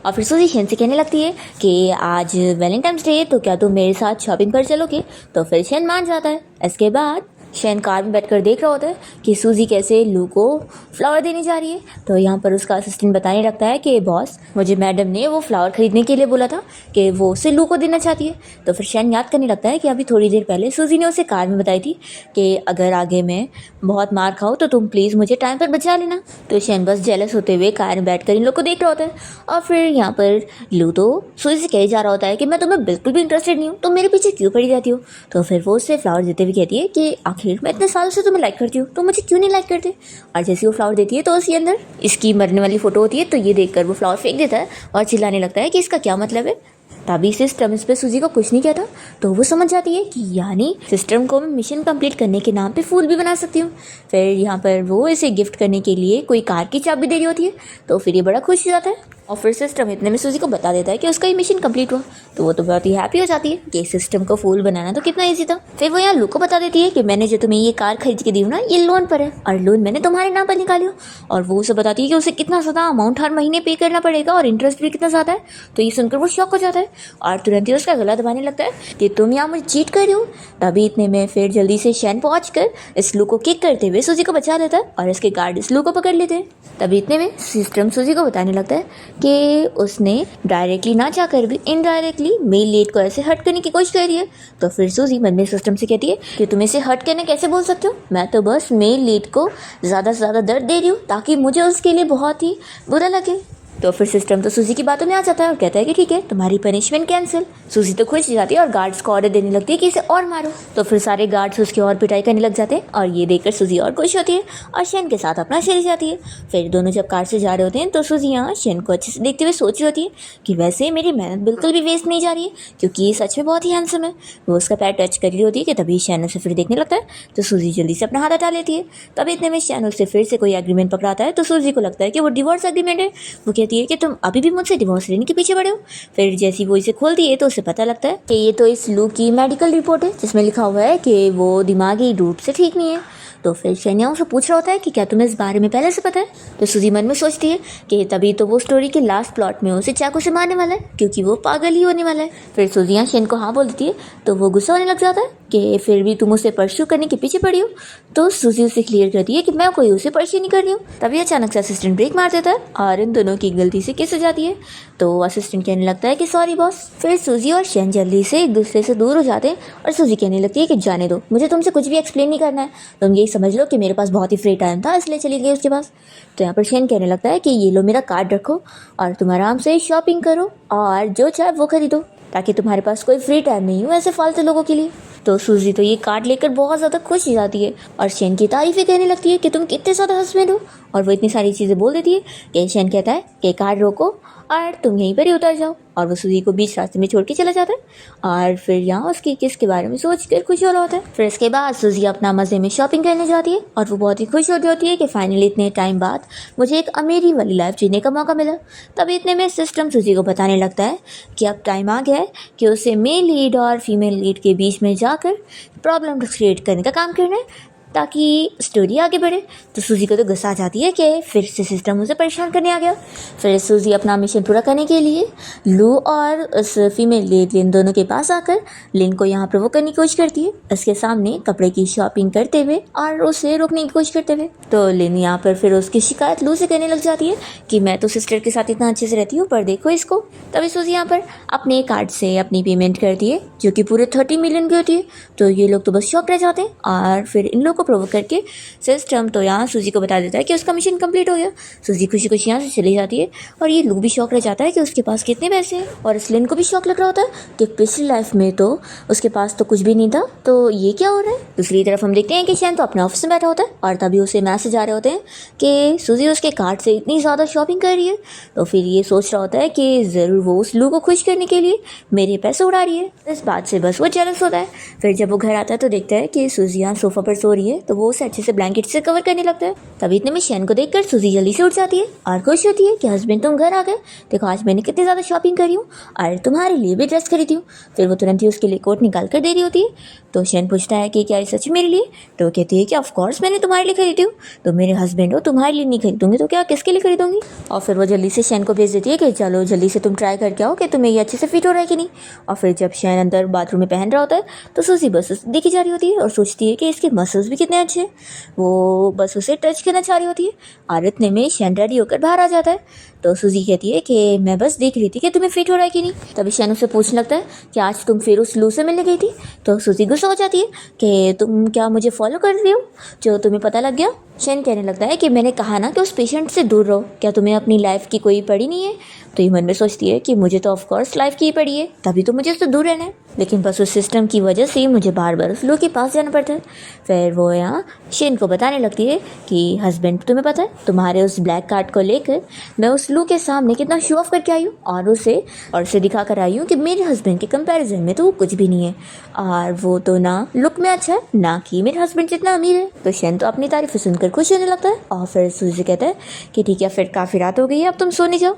और फिर सूजी शैन से कहने लगती है कि आज वैलेंटाइंस डे है तो क्या तुम मेरे साथ शॉपिंग पर चलोगे। तो फिर शैन मान जाता है। इसके बाद शैन कार में बैठकर देख रहा होता है कि सूजी कैसे लू को फ्लावर देने जा रही है। तो यहाँ पर उसका असिस्टेंट बताने लगता है कि बॉस, मुझे मैडम ने वो फ्लावर खरीदने के लिए बोला था कि वो उसे लू को देना चाहती है। तो फिर शैन याद करने लगता है कि अभी थोड़ी देर पहले सूजी ने उसे कार में बताई थी कि अगर आगे मैं बहुत मार खाऊँ तो तुम प्लीज़ मुझे टाइम पर बचा लेना। तो शैन बस जेलस होते हुए कार में बैठ कर इन लोग को देख रहा होता है। और फिर यहाँ पर लू तो सूजी से कहे जा रहा होता है कि मैं तुम्हें बिल्कुल भी इंटरेस्टेड नहीं हूँ, तुम मेरे पीछे क्यों पड़ी जाती हो। तो फिर वो उससे फ्लावर देते हुए कहती है कि आखिर मैं इतने सालों से तुम्हें लाइक करती हूँ तो मुझे क्यों नहीं लाइक करते। और जैसे वो फ्लावर देती है तो उसके अंदर इसकी मरने वाली फोटो होती है। तो ये देखकर वो फ्लावर फेंक देता है और चिल्लाने लगता है कि इसका क्या मतलब है। तभी सिस्टम इस पे सूजी को कुछ नहीं कहता। तो वो समझ जाती है कि यानी सिस्टम को मैं मिशन कंप्लीट करने के नाम पे फूल भी बना सकती हूँ। फिर यहाँ पर वो इसे गिफ्ट करने के लिए कोई कार की चाबी दे रही होती है। तो फिर ये बड़ा खुश हो जाता है और फिर सिस्टम इतने में सूजी को बता देता है कि उसका ये मिशन कंप्लीट हुआ। तो वो तो बहुत ही हैप्पी हो जाती है कि सिस्टम को फूल बनाना तो कितना ईजी था। फिर वो यहाँ लू को बता देती है कि मैंने जो तुम्हें ये कार खरीद के दी हूँ ना, ये लोन पर है और लोन मैंने तुम्हारे नाम पर निकाली हो। और वो उसे बताती है कि उसे कितना ज़्यादा अमाउंट हर महीने पे करना पड़ेगा और इंटरेस्ट भी कितना ज़्यादा है। तो ये सुनकर वो शॉक हो जाता है और तुरंत ही उसका गला दबाने लगता है कि तुम यहाँ मुझे चीट कर रही हो। तभी इतने में फिर जल्दी से शैन पहुँच कर इस लू को किक करते हुए सूजी को बचा लेता है और इसके गार्ड इस लू को पकड़ लेते हैं। तभी इतने में सिस्टम सूजी को बताने लगता है कि उसने डायरेक्टली ना चाहकर भी इनडायरेक्टली मेल लीड को ऐसे हर्ट करने की कोशिश कर रही है। तो फिर सूजी मन में सिस्टम से कहती है कि तुम इसे हर्ट करने कैसे बोल सकते हो, मैं तो बस मेल लीड को ज़्यादा से ज़्यादा दर्द दे रही हूँ ताकि मुझे उसके लिए बहुत ही बुरा लगे। तो फिर सिस्टम तो सूजी की बातों में आ जाता है और कहता है कि ठीक है, तुम्हारी पनिशमेंट कैंसिल। सूजी तो खुश हो जाती है और गार्ड्स को ऑर्डर देने लगती है कि इसे और मारो। तो फिर सारे गार्ड्स उसकी और पिटाई करने लग जाते हैं और ये देखकर सूजी और खुश होती है और शैन के साथ अपना चली जाती है। फिर दोनों जब कार से जा रहे होते हैं तो सूजी यहाँ शैन को अच्छे से देखते हुए सोच रही होती है कि वैसे मेरी मेहनत बिल्कुल भी वेस्ट नहीं जा रही है क्योंकि ये सच में बहुत ही हैंडसम है। वो उसका पैर टच कर रही होती है कि तभी शैन उसे फिर देखने लगता है। तो सूजी जल्दी से अपना हाथ हटा लेती है। तभी इतने में शैन उससे फिर से कोई एग्रीमेंट पकड़ाता है। तो सूजी को लगता है कि वो डिवोर्स एग्रीमेंट है। वो कहती है कि तुम अभी भी मुझसे डिवोर्स लेने के पीछे पड़े हो। फिर जैसी वो इसे खोलती है तो उसे पता लगता है कि ये तो इस लू की मेडिकल रिपोर्ट है जिसमें लिखा हुआ है कि वो दिमागी रूप से ठीक नहीं है। तो फिर शैन उसे पूछ रहा होता है कि क्या तुम्हें इस बारे में पहले से पता है। तो सूजी मन में सोचती है कि तभी तो वो स्टोरी के लास्ट प्लॉट में उसे चाकू से मारने वाला है क्योंकि वो पागल ही होने वाला है। फिर सूजी यहाँ शैन को हाँ बोल देती है तो वो गुस्सा होने लग जाता है कि फिर भी तुम उसे परस्यू करने के पीछे पड़ी हो। तो सूजी उसे क्लियर करती है कि मैं कोई उसे परस्यू नहीं कर रही हूँ। तभी अचानक से असिस्टेंट ब्रेक मार देता है और इन दोनों की गलती से किस हो जाती है। तो असिस्टेंट कहने लगता है कि सॉरी बॉस। फिर सूजी और शैन जल्दी से एक दूसरे से दूर हो जाते हैं और सूजी कहने लगती है कि जाने दो, मुझे तुमसे कुछ भी एक्सप्लेन नहीं करना है, तुम यही समझ लो कि मेरे पास बहुत ही फ्री टाइम था इसलिए चली गई उसके पास। तो यहाँ पर शैन कहने लगता है कि ये लो मेरा कार्ड रखो और तुम आराम से शॉपिंग करो और जो चाहे वो खरीदो ताकि तुम्हारे पास कोई फ्री टाइम नहीं हो ऐसे फालतू लोगों के लिए। तो सूजी तो ये कार्ड लेकर बहुत ज़्यादा खुश हो जाती है और शैन की तारीफ़ें कहने लगती है कि तुम कितने ज़्यादा हस्बैंड हो। और वो इतनी सारी चीज़ें बोल देती है कि शैन कहता है कि कार्ड रोको और तुम यहीं पर ही उतर जाओ। और वो सूजी को बीच रास्ते में छोड़ के चला जाता है और फिर यहाँ उसकी किस के बारे में सोच कर खुश हो रहा होता है। फिर इसके बाद सूजी अपना मज़े में शॉपिंग करने जाती है और वो बहुत ही खुश होती है कि फाइनली इतने टाइम बाद मुझे एक अमीरी वाली लाइफ जीने का मौका मिला। तभी इतने में सिस्टम सूजी को बताने लगता है कि अब टाइम आ गया है कि उसे मेल लीड और फीमेल लीड के बीच में जाकर प्रॉब्लम क्रिएट करने का काम करना है ताकि स्टोरी आगे बढ़े। तो सूजी को तो गुस्सा आ जाती है कि फिर से सिस्टम उसे परेशान करने आ गया। फिर सूजी अपना मिशन पूरा करने के लिए लू और उस फीमेल लीड लिन दोनों के पास आकर लिन को यहाँ प्रोवोक करने की कोशिश करती है उसके सामने कपड़े की शॉपिंग करते हुए और उसे रोकने की कोशिश करते हुए। तो लिन यहाँ पर फिर उसकी शिकायत लू से करने लग जाती है कि मैं तो सिस्टर के साथ इतना अच्छे से रहती हूँ पर देखो इसको। तभी सूजी यहाँ पर अपने कार्ड से अपनी पेमेंट करती है जो कि पूरे 30 मिलियन की होती है। तो ये लोग तो बस शॉक रह जाते हैं और फिर इन लोग को प्रोवोक करके सिस्टम तो यहाँ सूजी को बता देता है कि उसका मिशन कंप्लीट हो गया। सूजी खुशी खुशी यहाँ से चली जाती है और ये लू भी शौक रह जाता है कि उसके पास कितने पैसे हैं, और स्लिन को भी शौक लग रहा होता है कि पिछली लाइफ में तो उसके पास तो कुछ भी नहीं था, तो ये क्या हो रहा है। दूसरी तरफ हम देखते हैं कि शैन तो अपने ऑफिस में बैठा होता है और तभी उसे मैसेज आ रहे होते हैं कि सूजी उसके कार्ड से इतनी ज़्यादा शॉपिंग कर रही है। तो फिर ये सोच रहा होता है कि ज़रूर वो उस लू को खुश करने के लिए मेरे पैसे उड़ा रही है। इस बात से बस वो जेलस होता है। फिर जब वो घर आता है तो देखता है कि सूजी यहाँ सोफा पर सो रही है, तो वो उसे अच्छे से ब्लैंकेट से कवर करने लगता है। तभी इतने में शैन को देखकर सूजी जल्दी से उठ जाती है और खुश होती है कि हस्बैंड तुम घर आ गए, देखो आज मैंने कितनी ज़्यादा शॉपिंग करी हूँ और तुम्हारे लिए भी ड्रेस खरीदी हूँ। फिर वो तुरंत ही उसके लिए कोट निकाल कर दे रही होती है। तो शैन पूछता है कि क्या ये सच मेरे लिए, तो वो कहती है कि ऑफकोर्स मैंने तुम्हारे लिए खरीदी हूँ, तो मेरे हस्बैंड हो तुम्हारे लिए नहीं खरीदूंगी तो क्या किसके लिए खरीदूंगी। और फिर वो जल्दी से शैन को भेज देती है कि चलो जल्दी से तुम ट्राई करके आओ कि तुम्हें ये अच्छे से फिट हो रहा है कि नहीं। और फिर जब शैन अंदर बाथरूम में पहन रहा होता है तो सूजी बस उसे देखी जा रही होती है और सोचती है कि इसके मसल्स भी कितने अच्छे हैं। वो बस उसे टच करना चाह रही होती है और इतने में शैन रेडी होकर बाहर आ जाता है। तो सूजी कहती है कि मैं बस देख रही थी कि तुम्हें फिट हो रहा है कि नहीं। तभी शैन उससे पूछने लगता है कि आज तुम फिर उस लू से मिलने गई थी। तो सूजी गुस्सा हो जाती है कि तुम क्या मुझे फॉलो कर रही हो जो तुम्हें पता लग गया। शैन कहने लगता है कि मैंने कहा ना कि उस पेशेंट से दूर रहो, क्या तुम्हें अपनी लाइफ की कोई पड़ी नहीं है। तो ये मन में सोचती है कि मुझे तो ऑफकोर्स लाइफ की ही पड़ी है, तभी तो मुझे उससे दूर रहना है, लेकिन बस उस सिस्टम की वजह से मुझे बार बार उस लू के पास जाना पड़ता है। फिर वो यहाँ शैन को बताने लगती है कि हस्बैंड तुम्हें पता है तुम्हारे उस ब्लैक कार्ड को लेकर मैं उस लू के सामने कितना शो ऑफ करके आई हूँ और उसे दिखा कर आई हूँ कि मेरे हस्बैंड के कंपैरिजन में तो वो कुछ भी नहीं है और वो तो ना लुक में अच्छा है ना कि मेरे हस्बैंड जितना अमीर है। तो शैन तो अपनी तारीफ सुनकर खुश होने लगता है और फिर सूजी कहता है कि ठीक है फिर काफ़ी रात हो गई है, अब तुम सोने जाओ।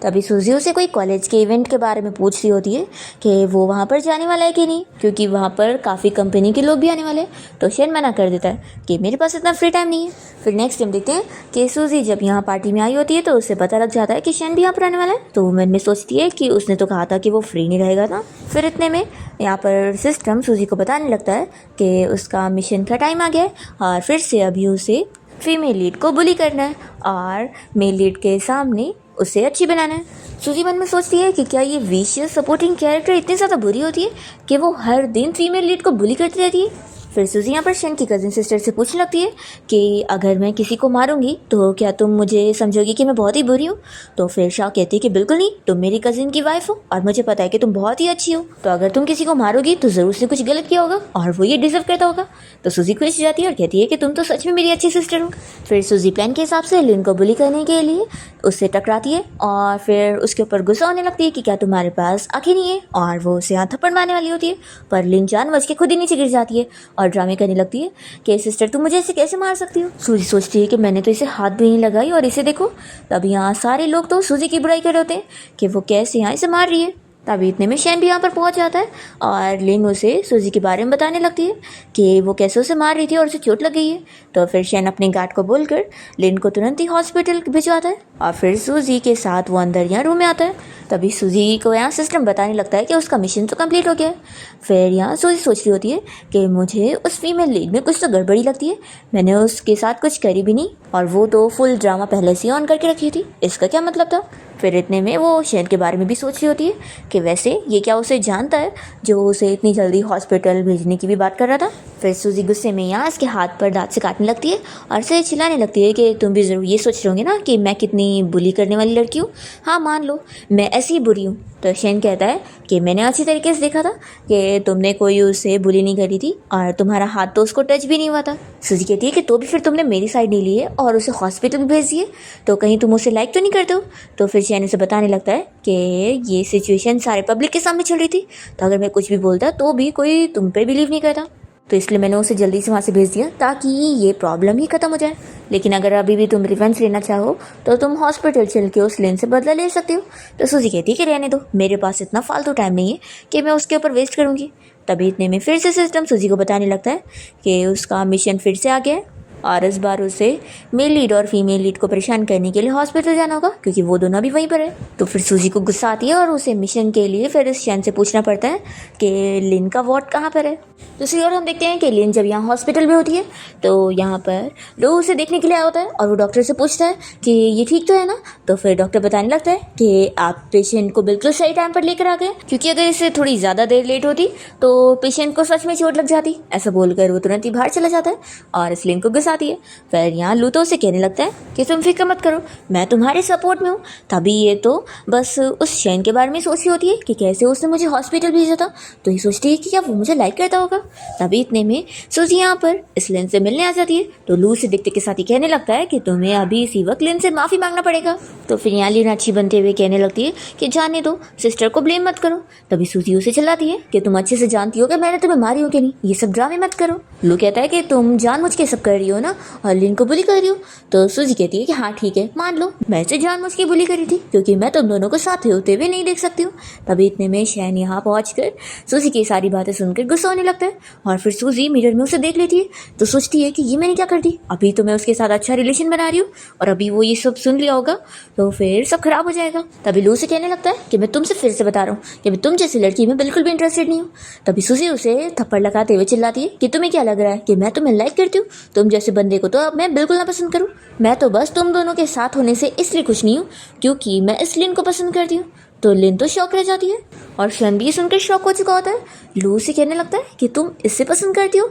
तभी सूजी उसे कोई कॉलेज के इवेंट के बारे में पूछ रही होती है कि वो वहाँ पर जाने वाला है कि नहीं, क्योंकि वहाँ पर काफ़ी कंपनी के लोग भी आने वाले हैं। तो शैन मना कर देता है कि मेरे पास इतना फ्री टाइम नहीं है। फिर नेक्स्ट टाइम देखते हैं कि सूजी जब यहाँ पार्टी में आई होती है तो उसे पता लग जाता है कि शैन भी यहाँ पर आने वाला है। तो वो मन में सोचती है कि उसने तो कहा था कि वो फ्री नहीं रहेगा था। फिर इतने में यहाँ पर सिस्टम सूजी को बताने लगता है कि उसका मिशन का टाइम आ गया है और फिर से अभी उसे फीमेल लीड को बुली करना है और मेल लीड के सामने उसे अच्छी बनाना है। सूजी मन में सोचती है कि क्या ये विशियस सपोर्टिंग कैरेक्टर इतनी ज़्यादा बुरी होती है कि वो हर दिन फीमेल लीड को बुली करती रहती है। फिर सूजी यहाँ पर शैन की कज़न सिस्टर से पूछने लगती है कि अगर मैं किसी को मारूंगी तो क्या तुम मुझे समझोगी कि मैं बहुत ही बुरी हूँ। तो फिर शाह कहती है कि बिल्कुल नहीं, तुम मेरी कज़न की वाइफ हो और मुझे पता है कि तुम बहुत ही अच्छी हो, तो अगर तुम किसी को मारोगी तो ज़रूर उसने कुछ गलत किया होगा और वो ये डिजर्व करता होगा। तो सूजी खुश हो जाती है और कहती है कि तुम तो सच में मेरी अच्छी सिस्टर हो। फिर सूजी प्लान के हिसाब से लिन को बुली करने के लिए उससे टकराती है और फिर उसके ऊपर गुस्सा होने लगती है कि क्या तुम्हारे पास आँखें नहीं है, और वो उसे यहाँ थप्पड़ मारने वाली होती है पर लिन जानबूझ के खुद ही नीचे गिर जाती है और ड्रामे करने लगती है कि सिस्टर तुम मुझे ऐसे कैसे मार सकती हो। सूजी सोचती है कि मैंने तो इसे हाथ भी नहीं लगाई और इसे देखो। तब यहाँ सारे लोग तो सूजी की बुराई कर रहे होते हैं कि वो कैसे यहाँ इसे मार रही है। तभी इतने में शैन भी यहाँ पर पहुँच जाता है और लिन उसे सूजी के बारे में बताने लगती है कि वो कैसे उसे मार रही थी और उसे चोट लग गई है। तो फिर शैन अपने गार्ड को बोलकर लिन को तुरंत ही हॉस्पिटल भिजवाता है और फिर सूजी के साथ वो अंदर यहाँ रूम में आता है। तभी सूजी को यहाँ सिस्टम बताने लगता है कि उसका मिशन तो कंप्लीट हो गया है। फिर यहाँ सूजी सोच रही होती है कि मुझे उस फीमेल लीड में कुछ तो गड़बड़ी लगती है, मैंने उसके साथ कुछ करी भी नहीं और वो तो फुल ड्रामा पहले से ऑन करके रखी थी, इसका क्या मतलब था। फिर इतने में वो शैन के बारे में भी सोच रही होती है कि वैसे ये क्या उसे जानता है जो उसे इतनी जल्दी हॉस्पिटल भेजने की भी बात कर रहा था। फिर सूजी गुस्से में यहाँ इसके हाथ पर दांत से काटने लगती है और इसे चिल्लाने लगती है कि तुम भी ज़रूर ये सोच रहे होंगे ना कि मैं कितनी बुली करने वाली लड़की हूँ, हाँ मान लो मैं ऐसी ही बुरी हूँ। तो शैन कहता है कि मैंने अच्छी तरीके से देखा था कि तुमने कोई उसे बुली नहीं करी थी और तुम्हारा हाथ तो उसको टच भी नहीं हुआ था। सूजी कहती है कि तो भी फिर तुमने मेरी साइड नहीं ली है और उसे हॉस्पिटल भेज दिए, तो कहीं तुम उसे लाइक तो नहीं करते हो। तो फिर शैन उसे बताने लगता है कि ये सिचुएशन सारे पब्लिक के सामने चल रही थी, तो अगर मैं कुछ भी बोलता तो भी कोई तुम पे बिलीव नहीं करता, तो इसलिए मैंने उसे जल्दी से वहाँ से भेज दिया ताकि ये प्रॉब्लम ही ख़त्म हो जाए। लेकिन अगर अभी भी तुम रिवेंज लेना चाहो तो तुम हॉस्पिटल चल के उस लिन से बदला ले सकती हो। तो सूजी कहती है कि रहने दो, मेरे पास इतना फालतू टाइम नहीं है कि मैं उसके ऊपर वेस्ट करूँगी। तभी इतने में फिर से सिस्टम सूजी को बताने लगता है कि उसका मिशन फिर से आ गया है और इस बार उसे मेल लीड और फीमेल लीड को परेशान करने के लिए हॉस्पिटल जाना होगा क्योंकि वो दोनों भी वहीं पर है। तो फिर सूजी को गुस्सा आती है और उसे मिशन के लिए फिर इस शैन से पूछना पड़ता है कि लिन का वार्ड कहाँ पर है। दूसरी ओर हम देखते हैं कि लिन जब यहाँ हॉस्पिटल में होती है तो यहाँ पर लो उसे देखने के लिए आया होता है और वो डॉक्टर से पूछता है कि ये ठीक तो है ना। तो फिर डॉक्टर बताने लगता है कि आप पेशेंट को बिल्कुल सही टाइम पर लेकर आ गए, क्योंकि अगर इसे थोड़ी ज़्यादा देर लेट होती तो पेशेंट को सच में चोट लग जाती। ऐसा बोलकर वो तुरंत ही बाहर चला जाता है और इस लिन को गुस्साती है। फिर यहाँ लू तो उसे कहने लगता है कि तुम फिक्र मत करो, मैं तुम्हारे सपोर्ट में हूँ। तभी ये तो बस उस शैन के बारे में सोच रही होती है कि कैसे उसने मुझे हॉस्पिटल भेजा था, तो ये सोचती है कि क्या वो मुझे लाइक करता होगा। तभी इतने में सूजी यहाँ पर इस लिन से मिलने आ जाती है। तो लू से दिखते के साथ ही कहने लगता है कि तुम्हें अभी इसी वक्त लिन से माफ़ी मांगना पड़ेगा। तो फिर यहाँ लिन अच्छी बनते हुए कहने लगती है कि जाने दो, सिस्टर को ब्लेम मत करो। तभी सूजी उसे चिल्लाती है कि तुम अच्छे से जानती हो कि मैंने तुम्हें मारी हो कि नहीं, ये सब ड्रामे मत करो। लू कहता है कि तुम जानबूझ के सब कर रही हो ना और लिन को बुली कर रही हो। तो सूजी कहती है कि हाँ ठीक है, मान लो मैं इसे जानबूझ के बुली करी थी क्योंकि मैं तुम दोनों को साथ होते हुए नहीं देख सकती हूँ। तभी इतने में शैन यहाँ पहुँचकर सूजी की सारी बातें सुनकर गुस्सा होने लगता है और फिर सूजी मिरर में उसे देख लेती है तो सोचती है कि ये मैंने क्या कर दी, अभी तो मैं उसके साथ अच्छा रिलेशन बना रही हूँ और अभी वो ये सब सुन लिया होगा तो फिर सब खराब हो जाएगा। तभी लू से कहने लगता है कि मैं तुमसे फिर से बता रहा हूँ कि मैं तुम जैसी लड़की में बिल्कुल भी इंटरेस्टेड नहीं हूँ। तभी सूजी उसे थप्पड़ लगाते हुए चिल्लाती है कि तुम्हें क्या लग रहा है कि मैं तुम्हें लाइक करती हूँ, तुम जैसे बंदे को तो अब मैं बिल्कुल ना पसंद करूँ। मैं तो बस तुम दोनों के साथ होने से इसलिए खुश नहीं हूँ क्योंकि मैं इस लिन को पसंद करती हूँ। तो लिन तो शौक रह जाती है और शन भी सुनकर शौक हो चुका होता है। लू से कहने लगता है कि तुम इससे पसंद करती हो।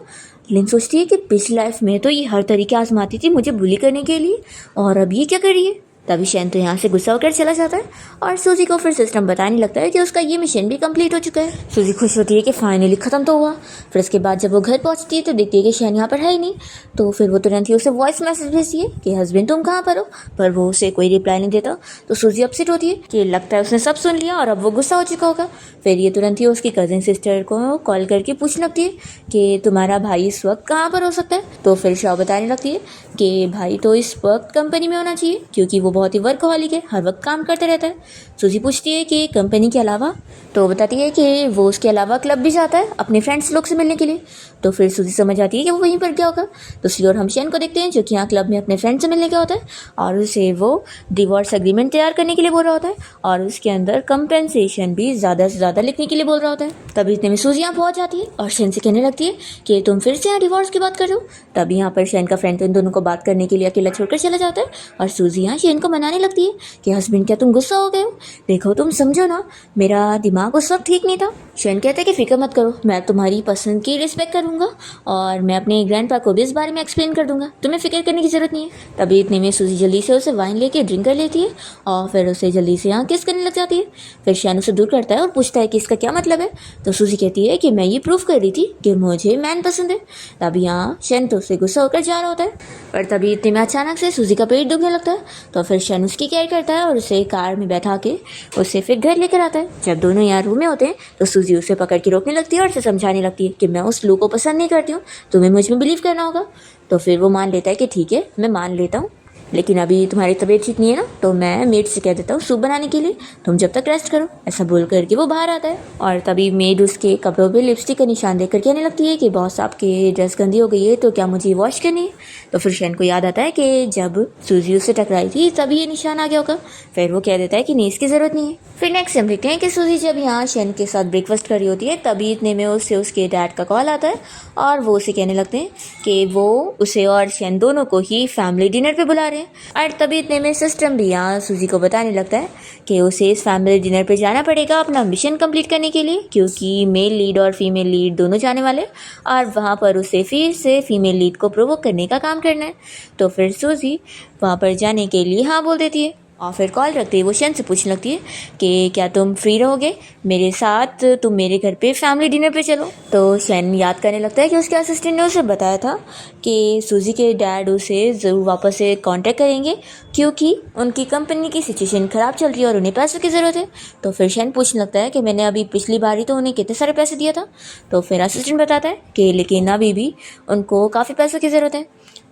लिन सोचती है कि पिछली लाइफ में तो ये हर तरीके आजमाती थी मुझे बुली करने के लिए और अब ये क्या कर रही है। तभी शैन तो यहाँ से गुस्सा होकर चला जाता है और सूजी को फिर सिस्टम बताने लगता है कि उसका ये मिशन भी कंप्लीट हो चुका है। सूजी खुश होती है कि फाइनली ख़त्म तो हुआ। फिर उसके बाद जब वो घर पहुँचती है तो देखती है कि शैन यहाँ पर है ही नहीं। तो फिर वो तुरंत ही उसे वॉइस मैसेज भेजती है कि हस्बैंड तुम कहाँ पर हो, पर वो उसे कोई रिप्लाई नहीं देता। तो सूजी अपसेट होती है कि लगता है उसने सब सुन लिया और अब वो गुस्सा हो चुका होगा। फिर ये तुरंत ही उसकी कज़न सिस्टर को कॉल करके पूछने लगती है कि तुम्हारा भाई इस वक्त कहाँ पर हो सकता है। तो फिर शाओ बताने लगती है कि भाई तो इस वक्त कंपनी में होना चाहिए क्योंकि वो बहुत ही वर्कहॉलिक है, हर वक्त काम करते रहता है। सूजी पूछती है कि कंपनी के अलावा, तो बताती है कि वो उसके अलावा क्लब भी जाता है अपने फ्रेंड्स लोग से मिलने के लिए। तो फिर सूजी समझ आती है कि वो वहीं पर क्या होगा। दूसरी ओर हम शैन को देखते हैं जो कि यहाँ क्लब में अपने फ्रेंड से मिलने गया होता है और उसे वो डिवोर्स एग्रीमेंट तैयार करने के लिए बोल रहा होता है और उसके अंदर कंपेंसेशन भी ज़्यादा से ज़्यादा लिखने के लिए बोल रहा होता है। तभी इतने में सूजी यहाँ पहुँच जाती है और शैन से कहने लगती है कि तुम फिर से यहाँ डिवोर्स की बात कर रहे हो। तभी यहाँ पर शैन का फ्रेंड इन दोनों को बात करने के लिए अकेला छोड़कर चला जाता है और सूजी यहाँ शैन को मनाने लगती है कि हस्बैंड क्या तुम गुस्सा हो गए हो, देखो तुम समझो ना मेरा दिमाग उस वक्त ठीक नहीं था। शैन कहता है कि फिक्र मत करो, मैं तुम्हारी पसंद की रिस्पेक्ट करूँगा और मैं अपने ग्रैंडपा को भी इस बारे में एक्सप्लेन कर दूंगा, तुम्हें फिक्र करने की ज़रूरत नहीं है। तभी इतने में सूजी जल्दी से उसे वाइन लेके ड्रिंक कर लेती है और फिर उसे जल्दी से यहाँ किस करने लग जाती है। फिर शैन उसे दूर करता है और पूछता है कि इसका क्या मतलब है। तो सूजी कहती है कि मैं ये प्रूफ कर रही थी कि मुझे मैन पसंद है। तभी यहाँ शैन तो उससे गुस्सा होकर जा रहा होता है, पर तभी इतने में अचानक से सूजी का पेट दुखने लगता है। तो फिर शैन उसकी केयर करता है और उसे कार में बैठा के उसे फिर घर लेकर आता है। जब दोनों यहाँ रूम में होते हैं तो सूजी उसे पकड़ के रोकने लगती है और उसे समझाने लगती है कि मैं उस लू को पसंद नहीं करती हूँ, तुम्हें मुझ में बिलीव करना होगा। तो फिर वो मान लेता है कि ठीक है मैं मान लेता हूँ, लेकिन अभी तुम्हारी तबीयत ठीक नहीं है ना, तो मैं मेड से कह देता हूँ सूप बनाने के लिए, तुम जब तक रेस्ट करो। ऐसा बोल करके वो बाहर आता है और तभी मेड उसके कपड़ों पे लिपस्टिक का निशान देख कर कहने लगती है कि बॉस आपकी ड्रेस गंदी हो गई है तो क्या मुझे वॉश करनी है। तो फिर शैन को याद आता है कि जब सूजी उससे टकराई थी तभी ये निशान आ गया होगा। फिर वो कह देता है कि नहीं इसकी ज़रूरत नहीं है। फिर नेक्स्ट हम देखते हैं कि सूजी जब यहाँ शैन के साथ ब्रेकफास्ट कर रही होती है तभी इतने में उससे उसके डैड का कॉल आता है और वो उसे कहने लगते हैं कि वो उसे और शैन दोनों को ही फैमिली डिनर पे बुला रहे हैं। और तभी इतने में सिस्टम भी यहाँ सूजी को बताने लगता है कि उसे इस फैमिली डिनर पे जाना पड़ेगा अपना मिशन कंप्लीट करने के लिए, क्योंकि मेल लीड और फीमेल लीड दोनों जाने वाले और वहाँ पर उसे फिर से फीमेल लीड को प्रोवोक करने का काम करना है। तो फिर सूजी वहाँ पर जाने के लिए हाँ बोल देती है और फिर कॉल रखते ही वो शैन से पूछने लगती है कि क्या तुम फ्री रहोगे मेरे साथ, तुम मेरे घर पे फैमिली डिनर पे चलो। तो शैन याद करने लगता है कि उसके असिस्टेंट ने उसे बताया था कि सूजी के डैड उसे ज़रूर वापस से कांटेक्ट करेंगे क्योंकि उनकी कंपनी की सिचुएशन ख़राब चल रही है और उन्हें पैसों की ज़रूरत है। तो फिर शैन पूछने लगता है कि मैंने अभी पिछली बार ही तो उन्हें कितने सारे पैसे दिया था। तो फिर असिस्टेंट बताता है कि लेकिन अभी भी उनको काफ़ी पैसों की ज़रूरत है।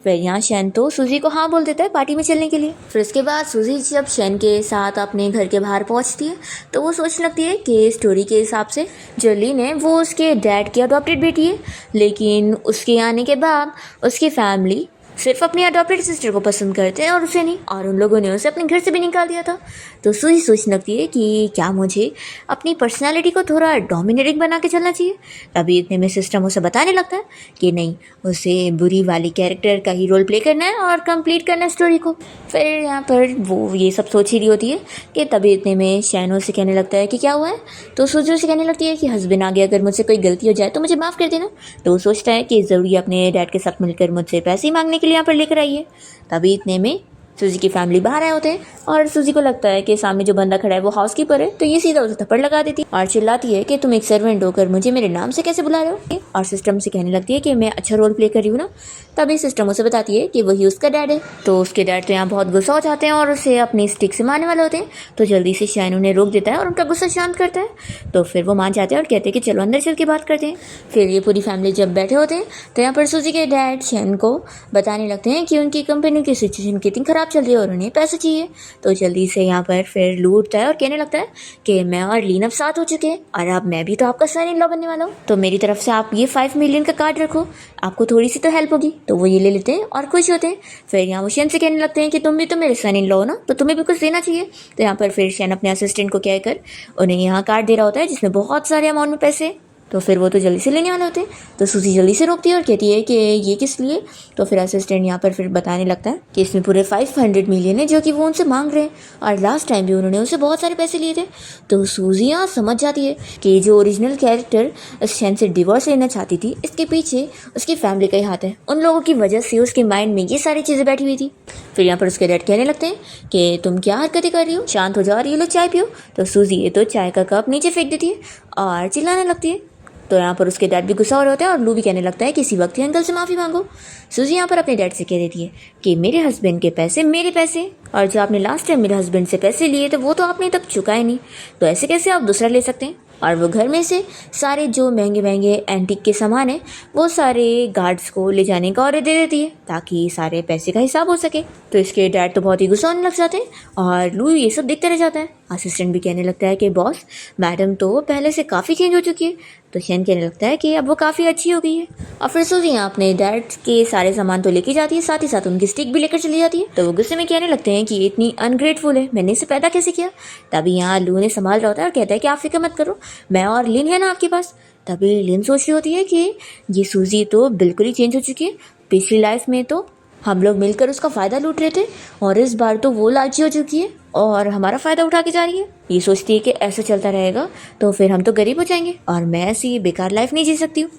फिर यहाँ शैन तो सूजी को हाँ बोल देता है पार्टी में चलने के लिए। फिर उसके बाद सूजी जब शैन के साथ अपने घर के बाहर पहुँचती है तो वो सोचने लगती है कि स्टोरी के हिसाब से जो लिन है वो उसके डैड की अडॉप्टेड बेटी है, लेकिन उसके आने के बाद उसकी फैमिली सिर्फ अपनी अडॉप्टेड सिस्टर को पसंद करते हैं और उसे नहीं, और उन लोगों ने उसे अपने घर से भी निकाल दिया था। तो सूजी सोचने लगती है कि क्या मुझे अपनी पर्सनालिटी को थोड़ा डोमिनेटिंग बना के चलना चाहिए। तभी इतने में सिस्टम उसे बताने लगता है कि नहीं, उसे बुरी वाली कैरेक्टर का ही रोल प्ले करना है और कंप्लीट करना है स्टोरी को। फिर यहाँ पर वो ये सब सोच ही रही होती है कि तभी इतने में शैनो से कहने लगता है कि क्या हुआ है। तो सूजी से कहने लगती है कि हस्बैंड आगे अगर मुझसे कोई गलती हो जाए तो मुझे माफ़ कर देना। तो वो सोचता है कि ज़रूरी अपने डैड के साथ मिलकर मुझसे पैसे ही मांगने के लिए यहाँ पर लेकर आई है। तभी इतने में सूजी की फैमिली बाहर आए होते हैं और सूजी को लगता है कि सामने जो बंदा खड़ा है वो हाउसकीपर है। तो ये सीधा उसे थप्पड़ लगा देती है और चिल्लाती है कि तुम एक सर्वेंट होकर मुझे मेरे नाम से कैसे बुला रहे हो। और सिस्टम से कहने लगती है कि मैं अच्छा रोल प्ले कर रही हूँ ना। तभी सिस्टम उसे बताती है कि वही उसका डैड है। तो उसके डैड तो यहाँ बहुत गुस्सा हो जाते हैं और उसे अपनी स्टिक से मारने वाले होते हैं। तो जल्दी से शैन उन्हें रोक देता है और उनका गुस्सा शांत करता है। तो फिर वो मान जाते हैं और कहते हैं कि चलो अंदर चल के बात करते हैं। फिर ये पूरी फैमिली जब बैठे होते हैं तो यहाँ पर सूजी के डैड शैन को बताने लगते हैं कि उनकी कंपनी की सिचुएशन कितनी ख़राब चल रही है और उन्हें पैसे चाहिए। तो जल्दी से यहाँ पर फिर लू उठता है और कहने लगता है कि मैं और लीन अब साथ हो चुके हैं और अब मैं भी तो आपका सन इन लॉ बनने वाला हूँ। तो मेरी तरफ से आप ये 5 मिलियन का कार्ड रखो, आपको थोड़ी सी तो हेल्प होगी। तो वो ये ले लेते हैं और खुश होते हैं। फिर यहाँ वो शैन से कहने लगते हैं कि तुम भी तो मेरे सन इन लॉ हो ना, तो तुम्हें भी कुछ देना चाहिए। तो यहाँ पर फिर शैन अपने असिस्टेंट को कहकर उन्हें यहाँ कार्ड दे रहा होता है जिसमें बहुत सारे अमाउंट में पैसे। तो फिर वो तो जल्दी से लेने वाले होते हैं। तो सूजी जल्दी से रोकती है और कहती है कि ये किस लिए। तो फिर असिस्टेंट यहाँ पर फिर बताने लगता है कि इसमें पूरे 500 मिलियन है जो कि वो उनसे मांग रहे हैं और लास्ट टाइम भी उन्होंने उनसे बहुत सारे पैसे लिए थे। तो सूजी यहाँ समझ जाती है कि जो ओरिजिनल कैरेक्टर शैन से डिवोर्स लेना चाहती थी, इसके पीछे उसकी फैमिली का ही हाथ है। उन लोगों की वजह से उसके माइंड में ये सारी चीज़ें बैठी हुई थी। फिर यहाँ पर उसके डैड कहने लगते हैं कि तुम क्या हरकतें कर रही हो, शांत हो जाओ और ये लो चाय पियो। तो सूजी ये तो चाय का कप नीचे फेंक देती है और चिल्लाने लगती है। तो यहाँ पर उसके डैड भी गुस्सा हो रहे होते हैं और लू भी कहने लगता है कि इसी वक्त ही अंकल से माफ़ी मांगो। सूजी यहाँ पर अपने डैड से कह देती है कि मेरे हस्बैंड के पैसे मेरे पैसे, और जो आपने लास्ट टाइम मेरे हस्बैंड से पैसे लिए थे वो तो आपने तक चुकाए नहीं, तो ऐसे कैसे आप दूसरा ले सकते हैं। और वो घर में से सारे जो महंगे महंगे एंटीक के सामान हैं वो सारे गार्ड्स को ले जाने का ऑर्डर दे देती है ताकि सारे पैसे का हिसाब हो सके। तो इसके डैड तो बहुत ही गुस्सा होने लग जाते हैं और लू ये सब देखते रह जाता है। असिस्टेंट भी कहने लगता है कि बॉस, मैडम तो पहले से काफ़ी चेंज हो चुकी है। तो शैन कहने लगता है कि अब वो काफ़ी अच्छी हो गई है। और फिर सूजी यहाँ अपने डैड के सारे सामान तो लेके जाती है, साथ ही साथ उनकी स्टिक भी लेकर चली जाती है। तो वो गुस्से में कहने लगते हैं कि ये इतनी अनग्रेटफुल है, मैंने इसे पैदा कैसे किया। तभी यहाँ लू ने संभाल रहा होता है और कहता है कि आप फिक्र मत करो, मैं और लिन है ना आपके पास। तभी लिन सोच रही होती है कि ये सूजी तो बिल्कुल ही चेंज हो चुकी है। पिछली लाइफ में तो हम लोग मिलकर उसका फ़ायदा लूट रहे थे और इस बार तो वो लालची हो चुकी है और हमारा फ़ायदा उठा के जा रही है। ये सोचती है कि ऐसा चलता रहेगा तो फिर हम तो गरीब हो जाएंगे और मैं ऐसी बेकार लाइफ नहीं जी सकती हूँ।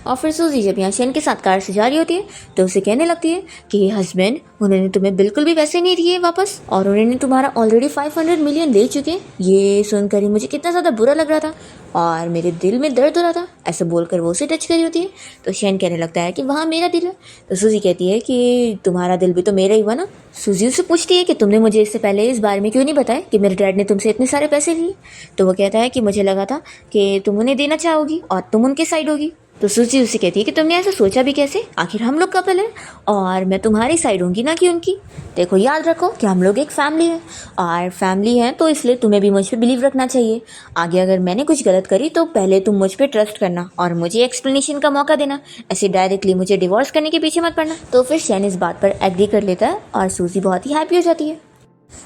और फिर सूजी जब यहाँ शैन के साथ कार से जा रही होती है तो उसे कहने लगती है कि हस्बैंड, उन्होंने तुम्हें बिल्कुल भी पैसे नहीं दिए वापस और उन्होंने तुम्हारा ऑलरेडी 500 मिलियन ले चुके। ये सुनकर ही मुझे कितना ज़्यादा बुरा लग रहा था और मेरे दिल में दर्द हो रहा था। ऐसे बोलकर वो उसे टच करी होती है। तो शैन कहने लगता है कि वहाँ मेरा दिल है। तो सूजी कहती है कि तुम्हारा दिल भी तो मेरा ही हुआ ना। सूजी उससे पूछती है कि तुमने मुझे इससे पहले इस बारे में क्यों नहीं बताया कि मेरे डैड ने तुमसे इतने सारे पैसे लिए। तो वो कहता है कि मुझे लगा था कि तुम उन्हें देना चाहोगी और तुम उनके साइड होगी। तो सूजी उसे कहती है कि तुमने ऐसा सोचा भी कैसे, आखिर हम लोग कपल हैं और मैं तुम्हारी साइड होंगी ना कि उनकी। देखो याद रखो कि हम लोग एक फैमिली है और फैमिली है तो इसलिए तुम्हें भी मुझ पे बिलीव रखना चाहिए। आगे अगर मैंने कुछ गलत करी तो पहले तुम मुझ पे ट्रस्ट करना और मुझे एक्सप्लेनेशन का मौका देना, ऐसे डायरेक्टली मुझे डिवोर्स करने के पीछे मत पड़ना। तो फिर शैन इस बात पर एग्री कर लेता है और सूजी बहुत ही हैप्पी हो जाती है।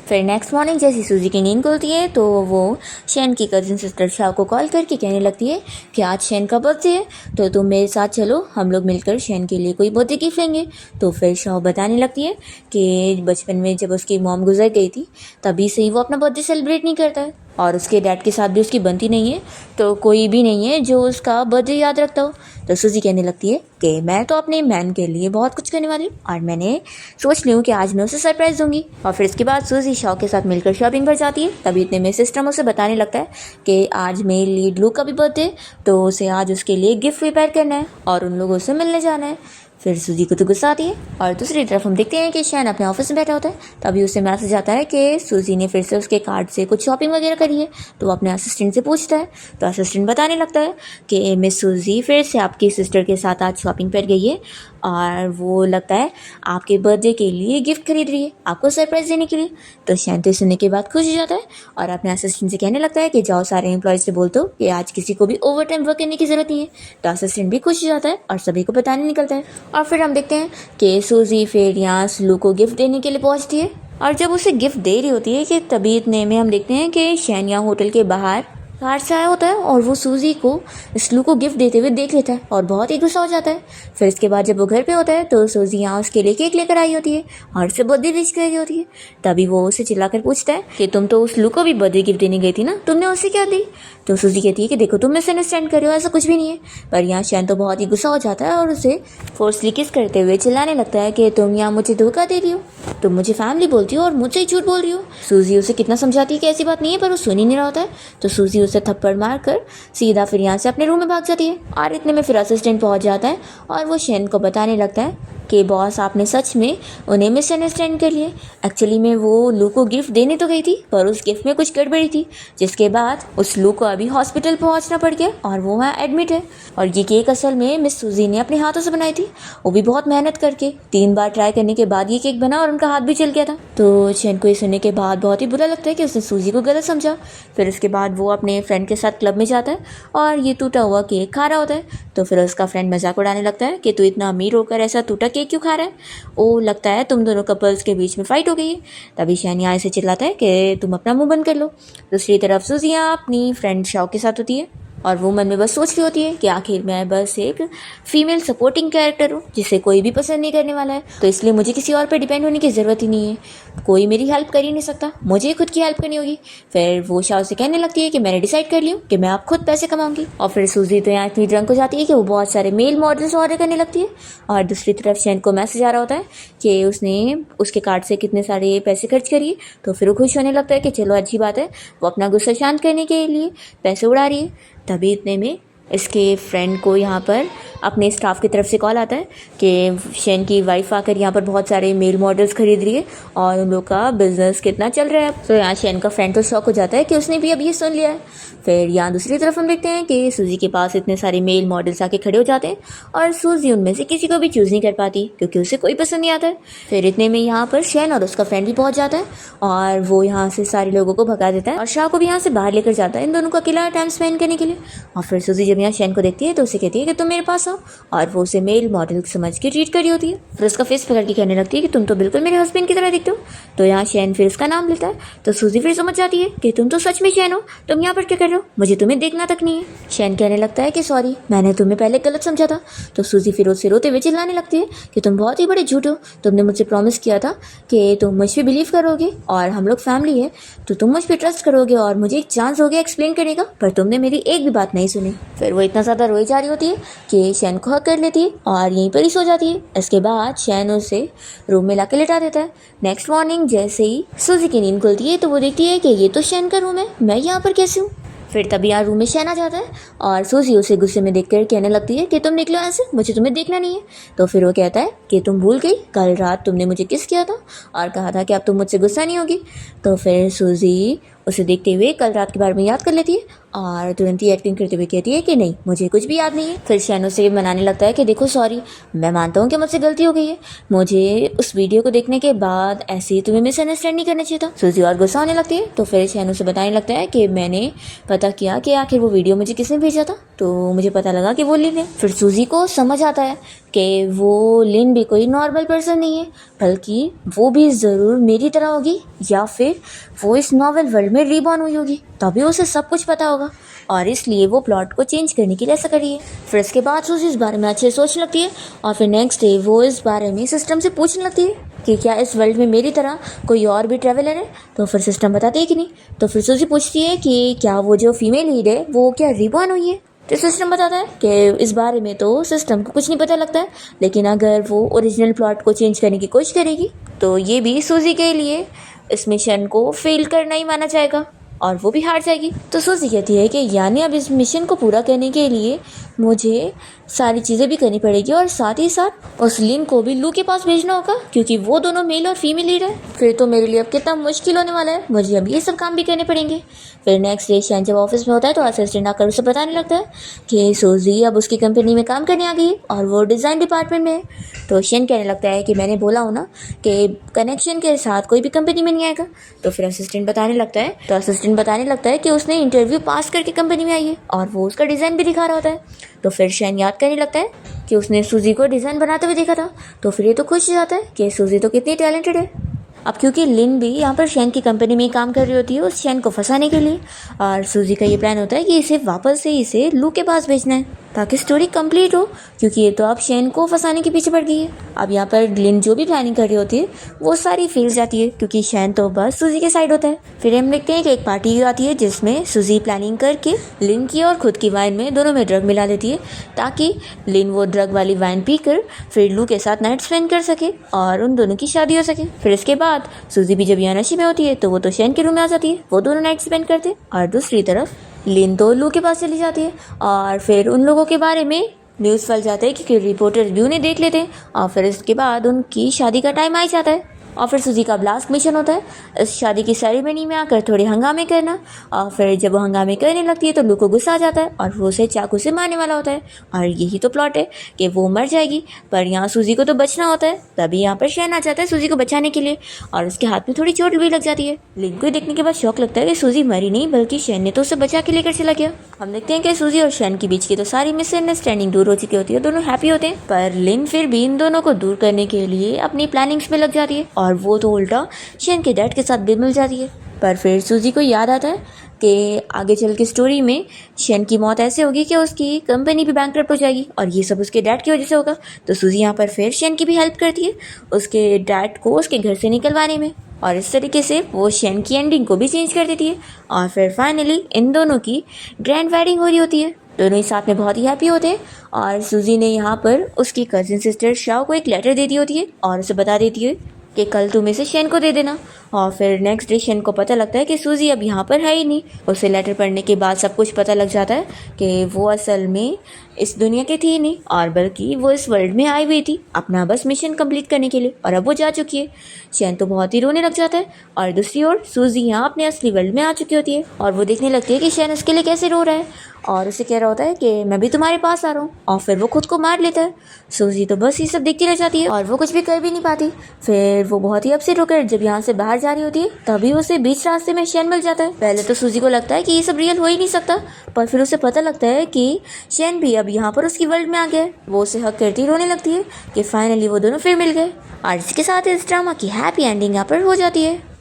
फिर नेक्स्ट मॉर्निंग जैसी सूजी की नींद खुलती है तो वो शैन की कजिन सिस्टर शाह को कॉल करके कहने लगती है कि आज शैन का बर्थडे है तो तुम मेरे साथ चलो, हम लोग मिलकर शैन के लिए कोई बर्थडे गिफ्ट लेंगे। तो फिर शाह बताने लगती है कि बचपन में जब उसकी मॉम गुजर गई थी तभी से ही वो अपना बर्थडे सेलिब्रेट नहीं करता है और उसके डैड के साथ भी उसकी बनती नहीं है, तो कोई भी नहीं है जो उसका बर्थडे याद रखता हो। तो सूजी कहने लगती है कि मैं तो अपने मैन के लिए बहुत कुछ करने वाली हूँ और मैंने सोच ली हूँ कि आज मैं उसे सरप्राइज़ दूंगी। और फिर इसके बाद सूजी शॉ के साथ मिलकर शॉपिंग पर जाती है। तभी इतने में सिस्टम उसे बताने लगता है कि आज मेरे लीड लू का भी बर्थडे, तो उसे आज उसके लिए गिफ्ट प्रिपेयर करना है और उन लोगों से मिलने जाना है। फिर सूजी को तो गुस्सा आती है और दूसरी तरफ हम देखते हैं कि शैन अपने ऑफिस में बैठा होता है। तभी उसे मैसेज आता है कि सूजी ने फिर से उसके कार्ड से कुछ शॉपिंग वगैरह करी है। तो वो अपने असिस्टेंट से पूछता है तो असिस्टेंट बताने लगता है कि मिस सूजी फिर से आपकी सिस्टर के साथ आज शॉपिंग पर गई है और वो लगता है आपके बर्थडे के लिए गिफ्ट खरीद रही है, आपको सरप्राइज़ देने के लिए। तो शैन तो सुनने के बाद खुश हो जाता है और अपने असिस्टेंट से कहने लगता है कि जाओ सारे एम्प्लॉयज़ से बोल दो कि आज किसी को भी ओवर टाइम वर्क करने की ज़रूरत नहीं है। तो असिस्टेंट भी खुश हो जाता है और सभी को बताने निकलता है। और फिर हम देखते हैं कि सूजी फिर यहाँ स्लू को गिफ्ट देने के लिए पहुँचती है और जब उसे गिफ्ट दे रही होती है कि तभी इतने में हम देखते हैं कि शैन यहाँ होटल के बाहर कार से आया होता है और वो सूजी को स्लू को गिफ्ट देते हुए देख लेता है और बहुत ही गुस्सा हो जाता है। फिर इसके बाद जब वो घर पे होता है तो सूजी यहाँ उसके लिए केक लेकर आई होती है और उसे बर्थडे विश कर रही होती है। तभी वो उसे चिल्लाकर पूछता है कि तुम तो उस लू को भी बर्थडे गिफ्ट देने गई थी ना, तुमने उसे क्या दी? तो सूजी कहती है कि देखो तुम मिसअंडरस्टैंड कर रहे हो, ऐसा कुछ भी नहीं है। पर यहाँ शैन तो बहुत ही गुस्सा हो जाता है और उसे फोर्सली किस करते हुए चिल्लाने लगता है कि तुम यहाँ मुझे धोखा दे रही हो, तुम मुझे फैमिली बोलती हो और मुझसे ही झूठ बोल रही हो। सूजी उसे कितना समझाती है कि ऐसी बात नहीं है, पर वो सुन ही नहीं रहा होता है। तो सूजी उसे थप्पड़ मारकर सीधा फिर यहाँ से अपने रूम में भाग जाती है और इतने में फिर असिस्टेंट पहुँच जाता है और वो शैन को बताने लगता है कि बॉस आपने सच में उन्हें मिसअंडरस्टैंड कर लिया। एक्चुअली में वो लू को गिफ्ट देने तो गई थी पर उस गिफ्ट में कुछ गड़बड़ी थी, जिसके बाद उस लू को अभी हॉस्पिटल पहुंचना पड़ गया और वो वहाँ एडमिट है। और ये केक असल में मिस सूजी ने अपने हाथों से बनाई थी, वो भी बहुत मेहनत करके। 3 बार ट्राई करने के बाद ये केक बना और उनका हाथ भी चल गया था। तो शैन को ये सुनने के बाद बहुत ही बुरा लगता है कि उसने सूजी को गलत समझा। फिर उसके बाद वो अपने फ्रेंड के साथ क्लब में जाता है और ये टूटा हुआ केक खा रहा होता है। तो फिर उसका फ्रेंड मजाक उड़ाने लगता है कि तू इतना अमीर होकर ऐसा टूटा केक क्यों खा रहा है? ओ लगता है तुम दोनों कपल्स के बीच में फाइट हो गई है। तभी शैन यहाँ से चिल्लाता है कि तुम अपना मुंह बंद कर लो। दूसरी तरफ सूजिया अपनी फ्रेंड शाओ के साथ होती है और वो मन में बस सोच रही होती है कि आखिर मैं बस एक फीमेल सपोर्टिंग कैरेक्टर हूँ जिसे कोई भी पसंद नहीं करने वाला है, तो इसलिए मुझे किसी और पर डिपेंड होने की ज़रूरत ही नहीं है, कोई मेरी हेल्प कर ही नहीं सकता, मुझे खुद की हेल्प करनी होगी। फिर वो शाओ से कहने लगती है कि मैंने डिसाइड कर लिया कि मैं आप खुद पैसे कमाऊंगी। और फिर सूजी तो यहाँ इतनी ड्रंक हो जाती है कि वो बहुत सारे मेल मॉडल्स ऑर्डर करने लगती है। और दूसरी तरफ शैन को मैसेज आ रहा होता है कि उसने उसके कार्ड से कितने सारे पैसे खर्च करिए। तो फिर वो खुश होने लगता है कि चलो अच्छी बात है, वो अपना गुस्सा शांत करने के लिए पैसे उड़ा रही है। तभी इतने में इसके फ्रेंड को यहाँ पर अपने स्टाफ की तरफ से कॉल आता है कि शैन की वाइफ आकर यहाँ पर बहुत सारे मेल मॉडल्स खरीद रही है और उन लोग का बिजनेस कितना चल रहा है। तो यहाँ शैन का फ्रेंड तो शॉक हो जाता है कि उसने भी अब ये सुन लिया है। फिर यहाँ दूसरी तरफ हम देखते हैं कि सूजी के पास इतने सारे मेल मॉडल्स आके खड़े हो जाते हैं और सूजी उनमें से किसी को भी चूज़ नहीं कर पाती क्योंकि उसे कोई पसंद नहीं आता है। फिर इतने में यहाँ पर शैन और उसका फ्रेंड भी पहुँच जाता है और वो यहाँ से सारे लोगों को भगा देता है और शाह को भी यहाँ से बाहर लेकर जाता है इन दोनों को अकेला टाइम स्पेंड करने के लिए। और फिर सूजी जब यहाँ शैन को देखती है तो उसे कहती है कि तुम मेरे पास आओ और वो उसे मेल मॉडल समझ के ट्रीट करी होती है। फिर उसका फेस पकड़ के कहने लगती है कि तुम तो बिल्कुल मेरे हस्बैंड की तरह दिखते हो। तो यहाँ शैन फिर उसका नाम लेता है तो सूजी फिर समझ जाती है कि तुम तो सच में शैन हो, तुम यहाँ पर क्या कर रहे हो, मुझे तुम्हें देखना तक नहीं है। शैन कहने लगता है कि सॉरी मैंने तुम्हें पहले गलत समझा था। तो सूजी फिर उससे रोते हुए चिल्लाने लगती है कि तुम बहुत ही बड़े झूठ हो, तुमने मुझसे प्रॉमिस किया था कि तुम मुझ पर बिलीव करोगे और हम लोग फैमिली है तो तुम मुझ पर ट्रस्ट करोगे और मुझे एक चांस हो गया एक्सप्लेन करने का, पर तुमने मेरी एक भी बात नहीं सुनी। फिर वो इतना ज़्यादा रोई जा रही होती है कि शैन को हक कर लेती है और यहीं पर ही सो जाती है। इसके बाद शैन उसे रूम में लाके लिटा देता है। नेक्स्ट मॉर्निंग जैसे ही सूजी की नींद खुलती है तो वो देखती है कि ये तो शैन का रूम है, मैं यहाँ पर कैसे हूँ। फिर तभी यहाँ रूम में शैन आ जाता है और सूजी उसे गुस्से में देखकर कहने लगती है कि तुम निकलो ऐसे, मुझे तुम्हें देखना नहीं है। तो फिर वो कहता है कि तुम भूल गई कल रात तुमने मुझे किस किया था और कहा था कि अब तुम मुझसे गुस्सा नहीं होगी। तो फिर सूजी उसे देखते हुए कल रात के बारे में याद कर लेती है और तुरंत ही एक्टिंग करते हुए कहती है कि नहीं मुझे कुछ भी याद नहीं है। फिर शैन उसे मनाने लगता है कि देखो सॉरी, मैं मानता हूँ कि मुझसे गलती हो गई है, मुझे उस वीडियो को देखने के बाद ऐसे ही तुम्हें मिसअंडरस्टैंड नहीं करना चाहिए था। सूजी और गुस्सा होने लगती है। तो फिर शैन उसे बताने लगता है कि मैंने पता किया कि आखिर वो वीडियो मुझे किसने भेजा था, तो मुझे पता लगा कि वो लिन है। फिर सूजी को समझ आता है कि वो लिन भी कोई नॉर्मल पर्सन नहीं है, बल्कि वो भी ज़रूर मेरी तरह होगी या फिर वो इस नॉवल वर्ल्ड में रीबॉर्न हुई होगी, तभी उसे सब कुछ पता होगा और इसलिए वो प्लॉट को चेंज करने के लिए ऐसा करी है। फिर इसके बाद सूजी इस बारे में अच्छे सोचने लगती है और फिर नेक्स्ट डे वो इस बारे में सिस्टम से पूछने लगती है कि क्या इस वर्ल्ड में मेरी तरह कोई और भी ट्रैवलर है। तो फिर सिस्टम बताती है कि नहीं। तो फिर सूजी पूछती है कि क्या वो जो फीमेल लीड है वो क्या रीबॉर्न हुई है। तो सिस्टम बताता है कि इस बारे में तो सिस्टम को कुछ नहीं पता लगता है, लेकिन अगर वो ओरिजिनल प्लॉट को चेंज करने की कोशिश करेगी तो ये भी सूजी के लिए इस मिशन को फेल करना ही माना जाएगा। और वो भी हार जाएगी। तो सूजी कहती है कि यानी अब इस मिशन को पूरा करने के लिए मुझे सारी चीज़ें भी करनी पड़ेगी और साथ ही साथ उस लिन को भी लू के पास भेजना होगा, क्योंकि वो दोनों मेल और फीमेल लीड है। फिर तो मेरे लिए अब कितना मुश्किल होने वाला है, मुझे अब ये सब काम भी करने पड़ेंगे। फिर नेक्स्ट डे शैन जब ऑफिस में होता है तो असिस्टेंट आकर उसे बताने लगता है कि सूजी अब उसकी कंपनी में काम करने आ गई है और वो डिज़ाइन डिपार्टमेंट में है। तो शैन कहने लगता है कि मैंने बोला हूँ ना कि कनेक्शन के साथ कोई भी कंपनी में नहीं आएगा। तो फिर असिस्टेंट बताने लगता है कि उसने इंटरव्यू पास करके कंपनी में आई है और वो उसका डिज़ाइन भी दिखा रहा होता है। तो फिर शैन याद करने लगता है कि उसने सूजी को डिज़ाइन बनाते हुए देखा था। तो फिर ये तो खुश हो जाता है कि सूजी तो कितनी टैलेंटेड है। अब क्योंकि लिन भी यहाँ पर शैन की कंपनी में काम कर रही होती है उस शैन को फंसाने के लिए, और सूजी का ये प्लान होता है कि इसे वापस से इसे लू के पास भेजना है ताकि स्टोरी कंप्लीट हो, क्योंकि ये तो अब शैन को फंसाने के पीछे पड़ गई है। अब यहाँ पर लिन जो भी प्लानिंग कर रही होती है वो सारी फेल जाती है, क्योंकि शैन तो बस सूजी के साइड होता है। फिर हम देखते हैं कि एक पार्टी आती है जिसमें सूजी प्लानिंग करके लिन की और खुद की वाइन में दोनों में ड्रग मिला देती है ताकि लिन वो ड्रग वाली वाइन पीकर फिर लू के साथ नाइट स्पेंड कर सके और उन दोनों की शादी हो सके। फिर इसके बाद सूजी भी जब यहाँ नशे में होती है तो वो तो शैन के रूम में आ जाती है, वो दोनों नाइट स्पेंड करते हैं। और दूसरी तरफ लिन तो लू के पास चली जाती है और फिर उन लोगों के बारे में न्यूज़ फैल जाता है क्योंकि रिपोर्टर भी उन्हें देख लेते हैं और फिर इसके बाद उनकी शादी का टाइम आ ही जाता है। और फिर सूजी का लास्ट मिशन होता है इस शादी की सेरेमनी में आकर थोड़े हंगामे करना, और फिर जब वो हंगामे करने लगती है तो लू को गुस्सा आ जाता है और वो उसे चाकू से मारने वाला होता है। और यही तो प्लॉट है कि वो मर जाएगी, पर यहाँ सूजी को तो बचना होता है। तभी यहाँ पर शैन आ जाता है सूजी को बचाने के लिए और उसके हाथ में थोड़ी चोट भी लग जाती है। लिन को देखने के बाद शौक लगता है कि सूजी मरी नहीं बल्कि शैन ने तो उसे बचा के लेकर चला गया। हम देखते हैं कि सूजी और शैन के बीच की तो सारी मिसअंडरस्टैंडिंग दूर हो चुकी होती है, दोनों हैप्पी होते हैं, पर लिन फिर भी इन दोनों को दूर करने के लिए अपनी प्लानिंग्स में लग जाती है और वो तो उल्टा शैन के डैड के साथ भी मिल जाती है। पर फिर सूजी को याद आता है कि आगे चल के स्टोरी में शैन की मौत ऐसे होगी कि उसकी कंपनी भी बैंकरप्ट हो जाएगी और ये सब उसके डैड की वजह से होगा। तो सूजी यहाँ पर फिर शैन की भी हेल्प करती है उसके डैड को उसके घर से निकलवाने में, और इस तरीके से वो शैन की एंडिंग को भी चेंज कर देती है। और फिर फाइनली इन दोनों की ग्रैंड वेडिंग हो रही होती है, दोनों ही साथ में बहुत ही हैप्पी होते हैं। और सूजी ने यहाँ पर उसकी कजिन सिस्टर शाओ को एक लेटर दे दी होती है और उसे बता देती है कि कल तुम इसे शैन को दे देना। और फिर नेक्स्ट डे शैन को पता लगता है कि सूजी अब यहाँ पर है ही नहीं। उसे लेटर पढ़ने के बाद सब कुछ पता लग जाता है कि वो असल में इस दुनिया की थी नहीं, और बल्कि वो इस वर्ल्ड में आई हुई थी अपना बस मिशन कंप्लीट करने के लिए, और अब वो जा चुकी है। शैन तो बहुत ही रोने लग जाता है और दूसरी ओर सूजी यहाँ अपने असली वर्ल्ड में आ चुकी होती है और वो देखने लगती है कि शैन उसके लिए कैसे रो रहा है और उसे कह रहा होता है कि मैं भी तुम्हारे पास आ रहा हूँ, और फिर वो खुद को मार लेता है। सूजी तो बस ये सब देखती रह जाती है और वो कुछ भी कर भी नहीं पाती। फिर वो बहुत ही अपसेट होकर जब यहाँ से बाहर जा रही होती है तभी उसे बीच रास्ते में शैन मिल जाता है। पहले तो सूजी को लगता है कि ये सब रियल हो ही नहीं सकता, पर फिर उसे पता लगता है कि शैन भी अब यहाँ पर उसकी वर्ल्ड में आ गया है। वो उसे हक करती रोने लगती है कि फाइनली वो दोनों फिर मिल गए। और इसके साथ इस ड्रामा की हैप्पी एंडिंग यहाँ पर हो जाती है।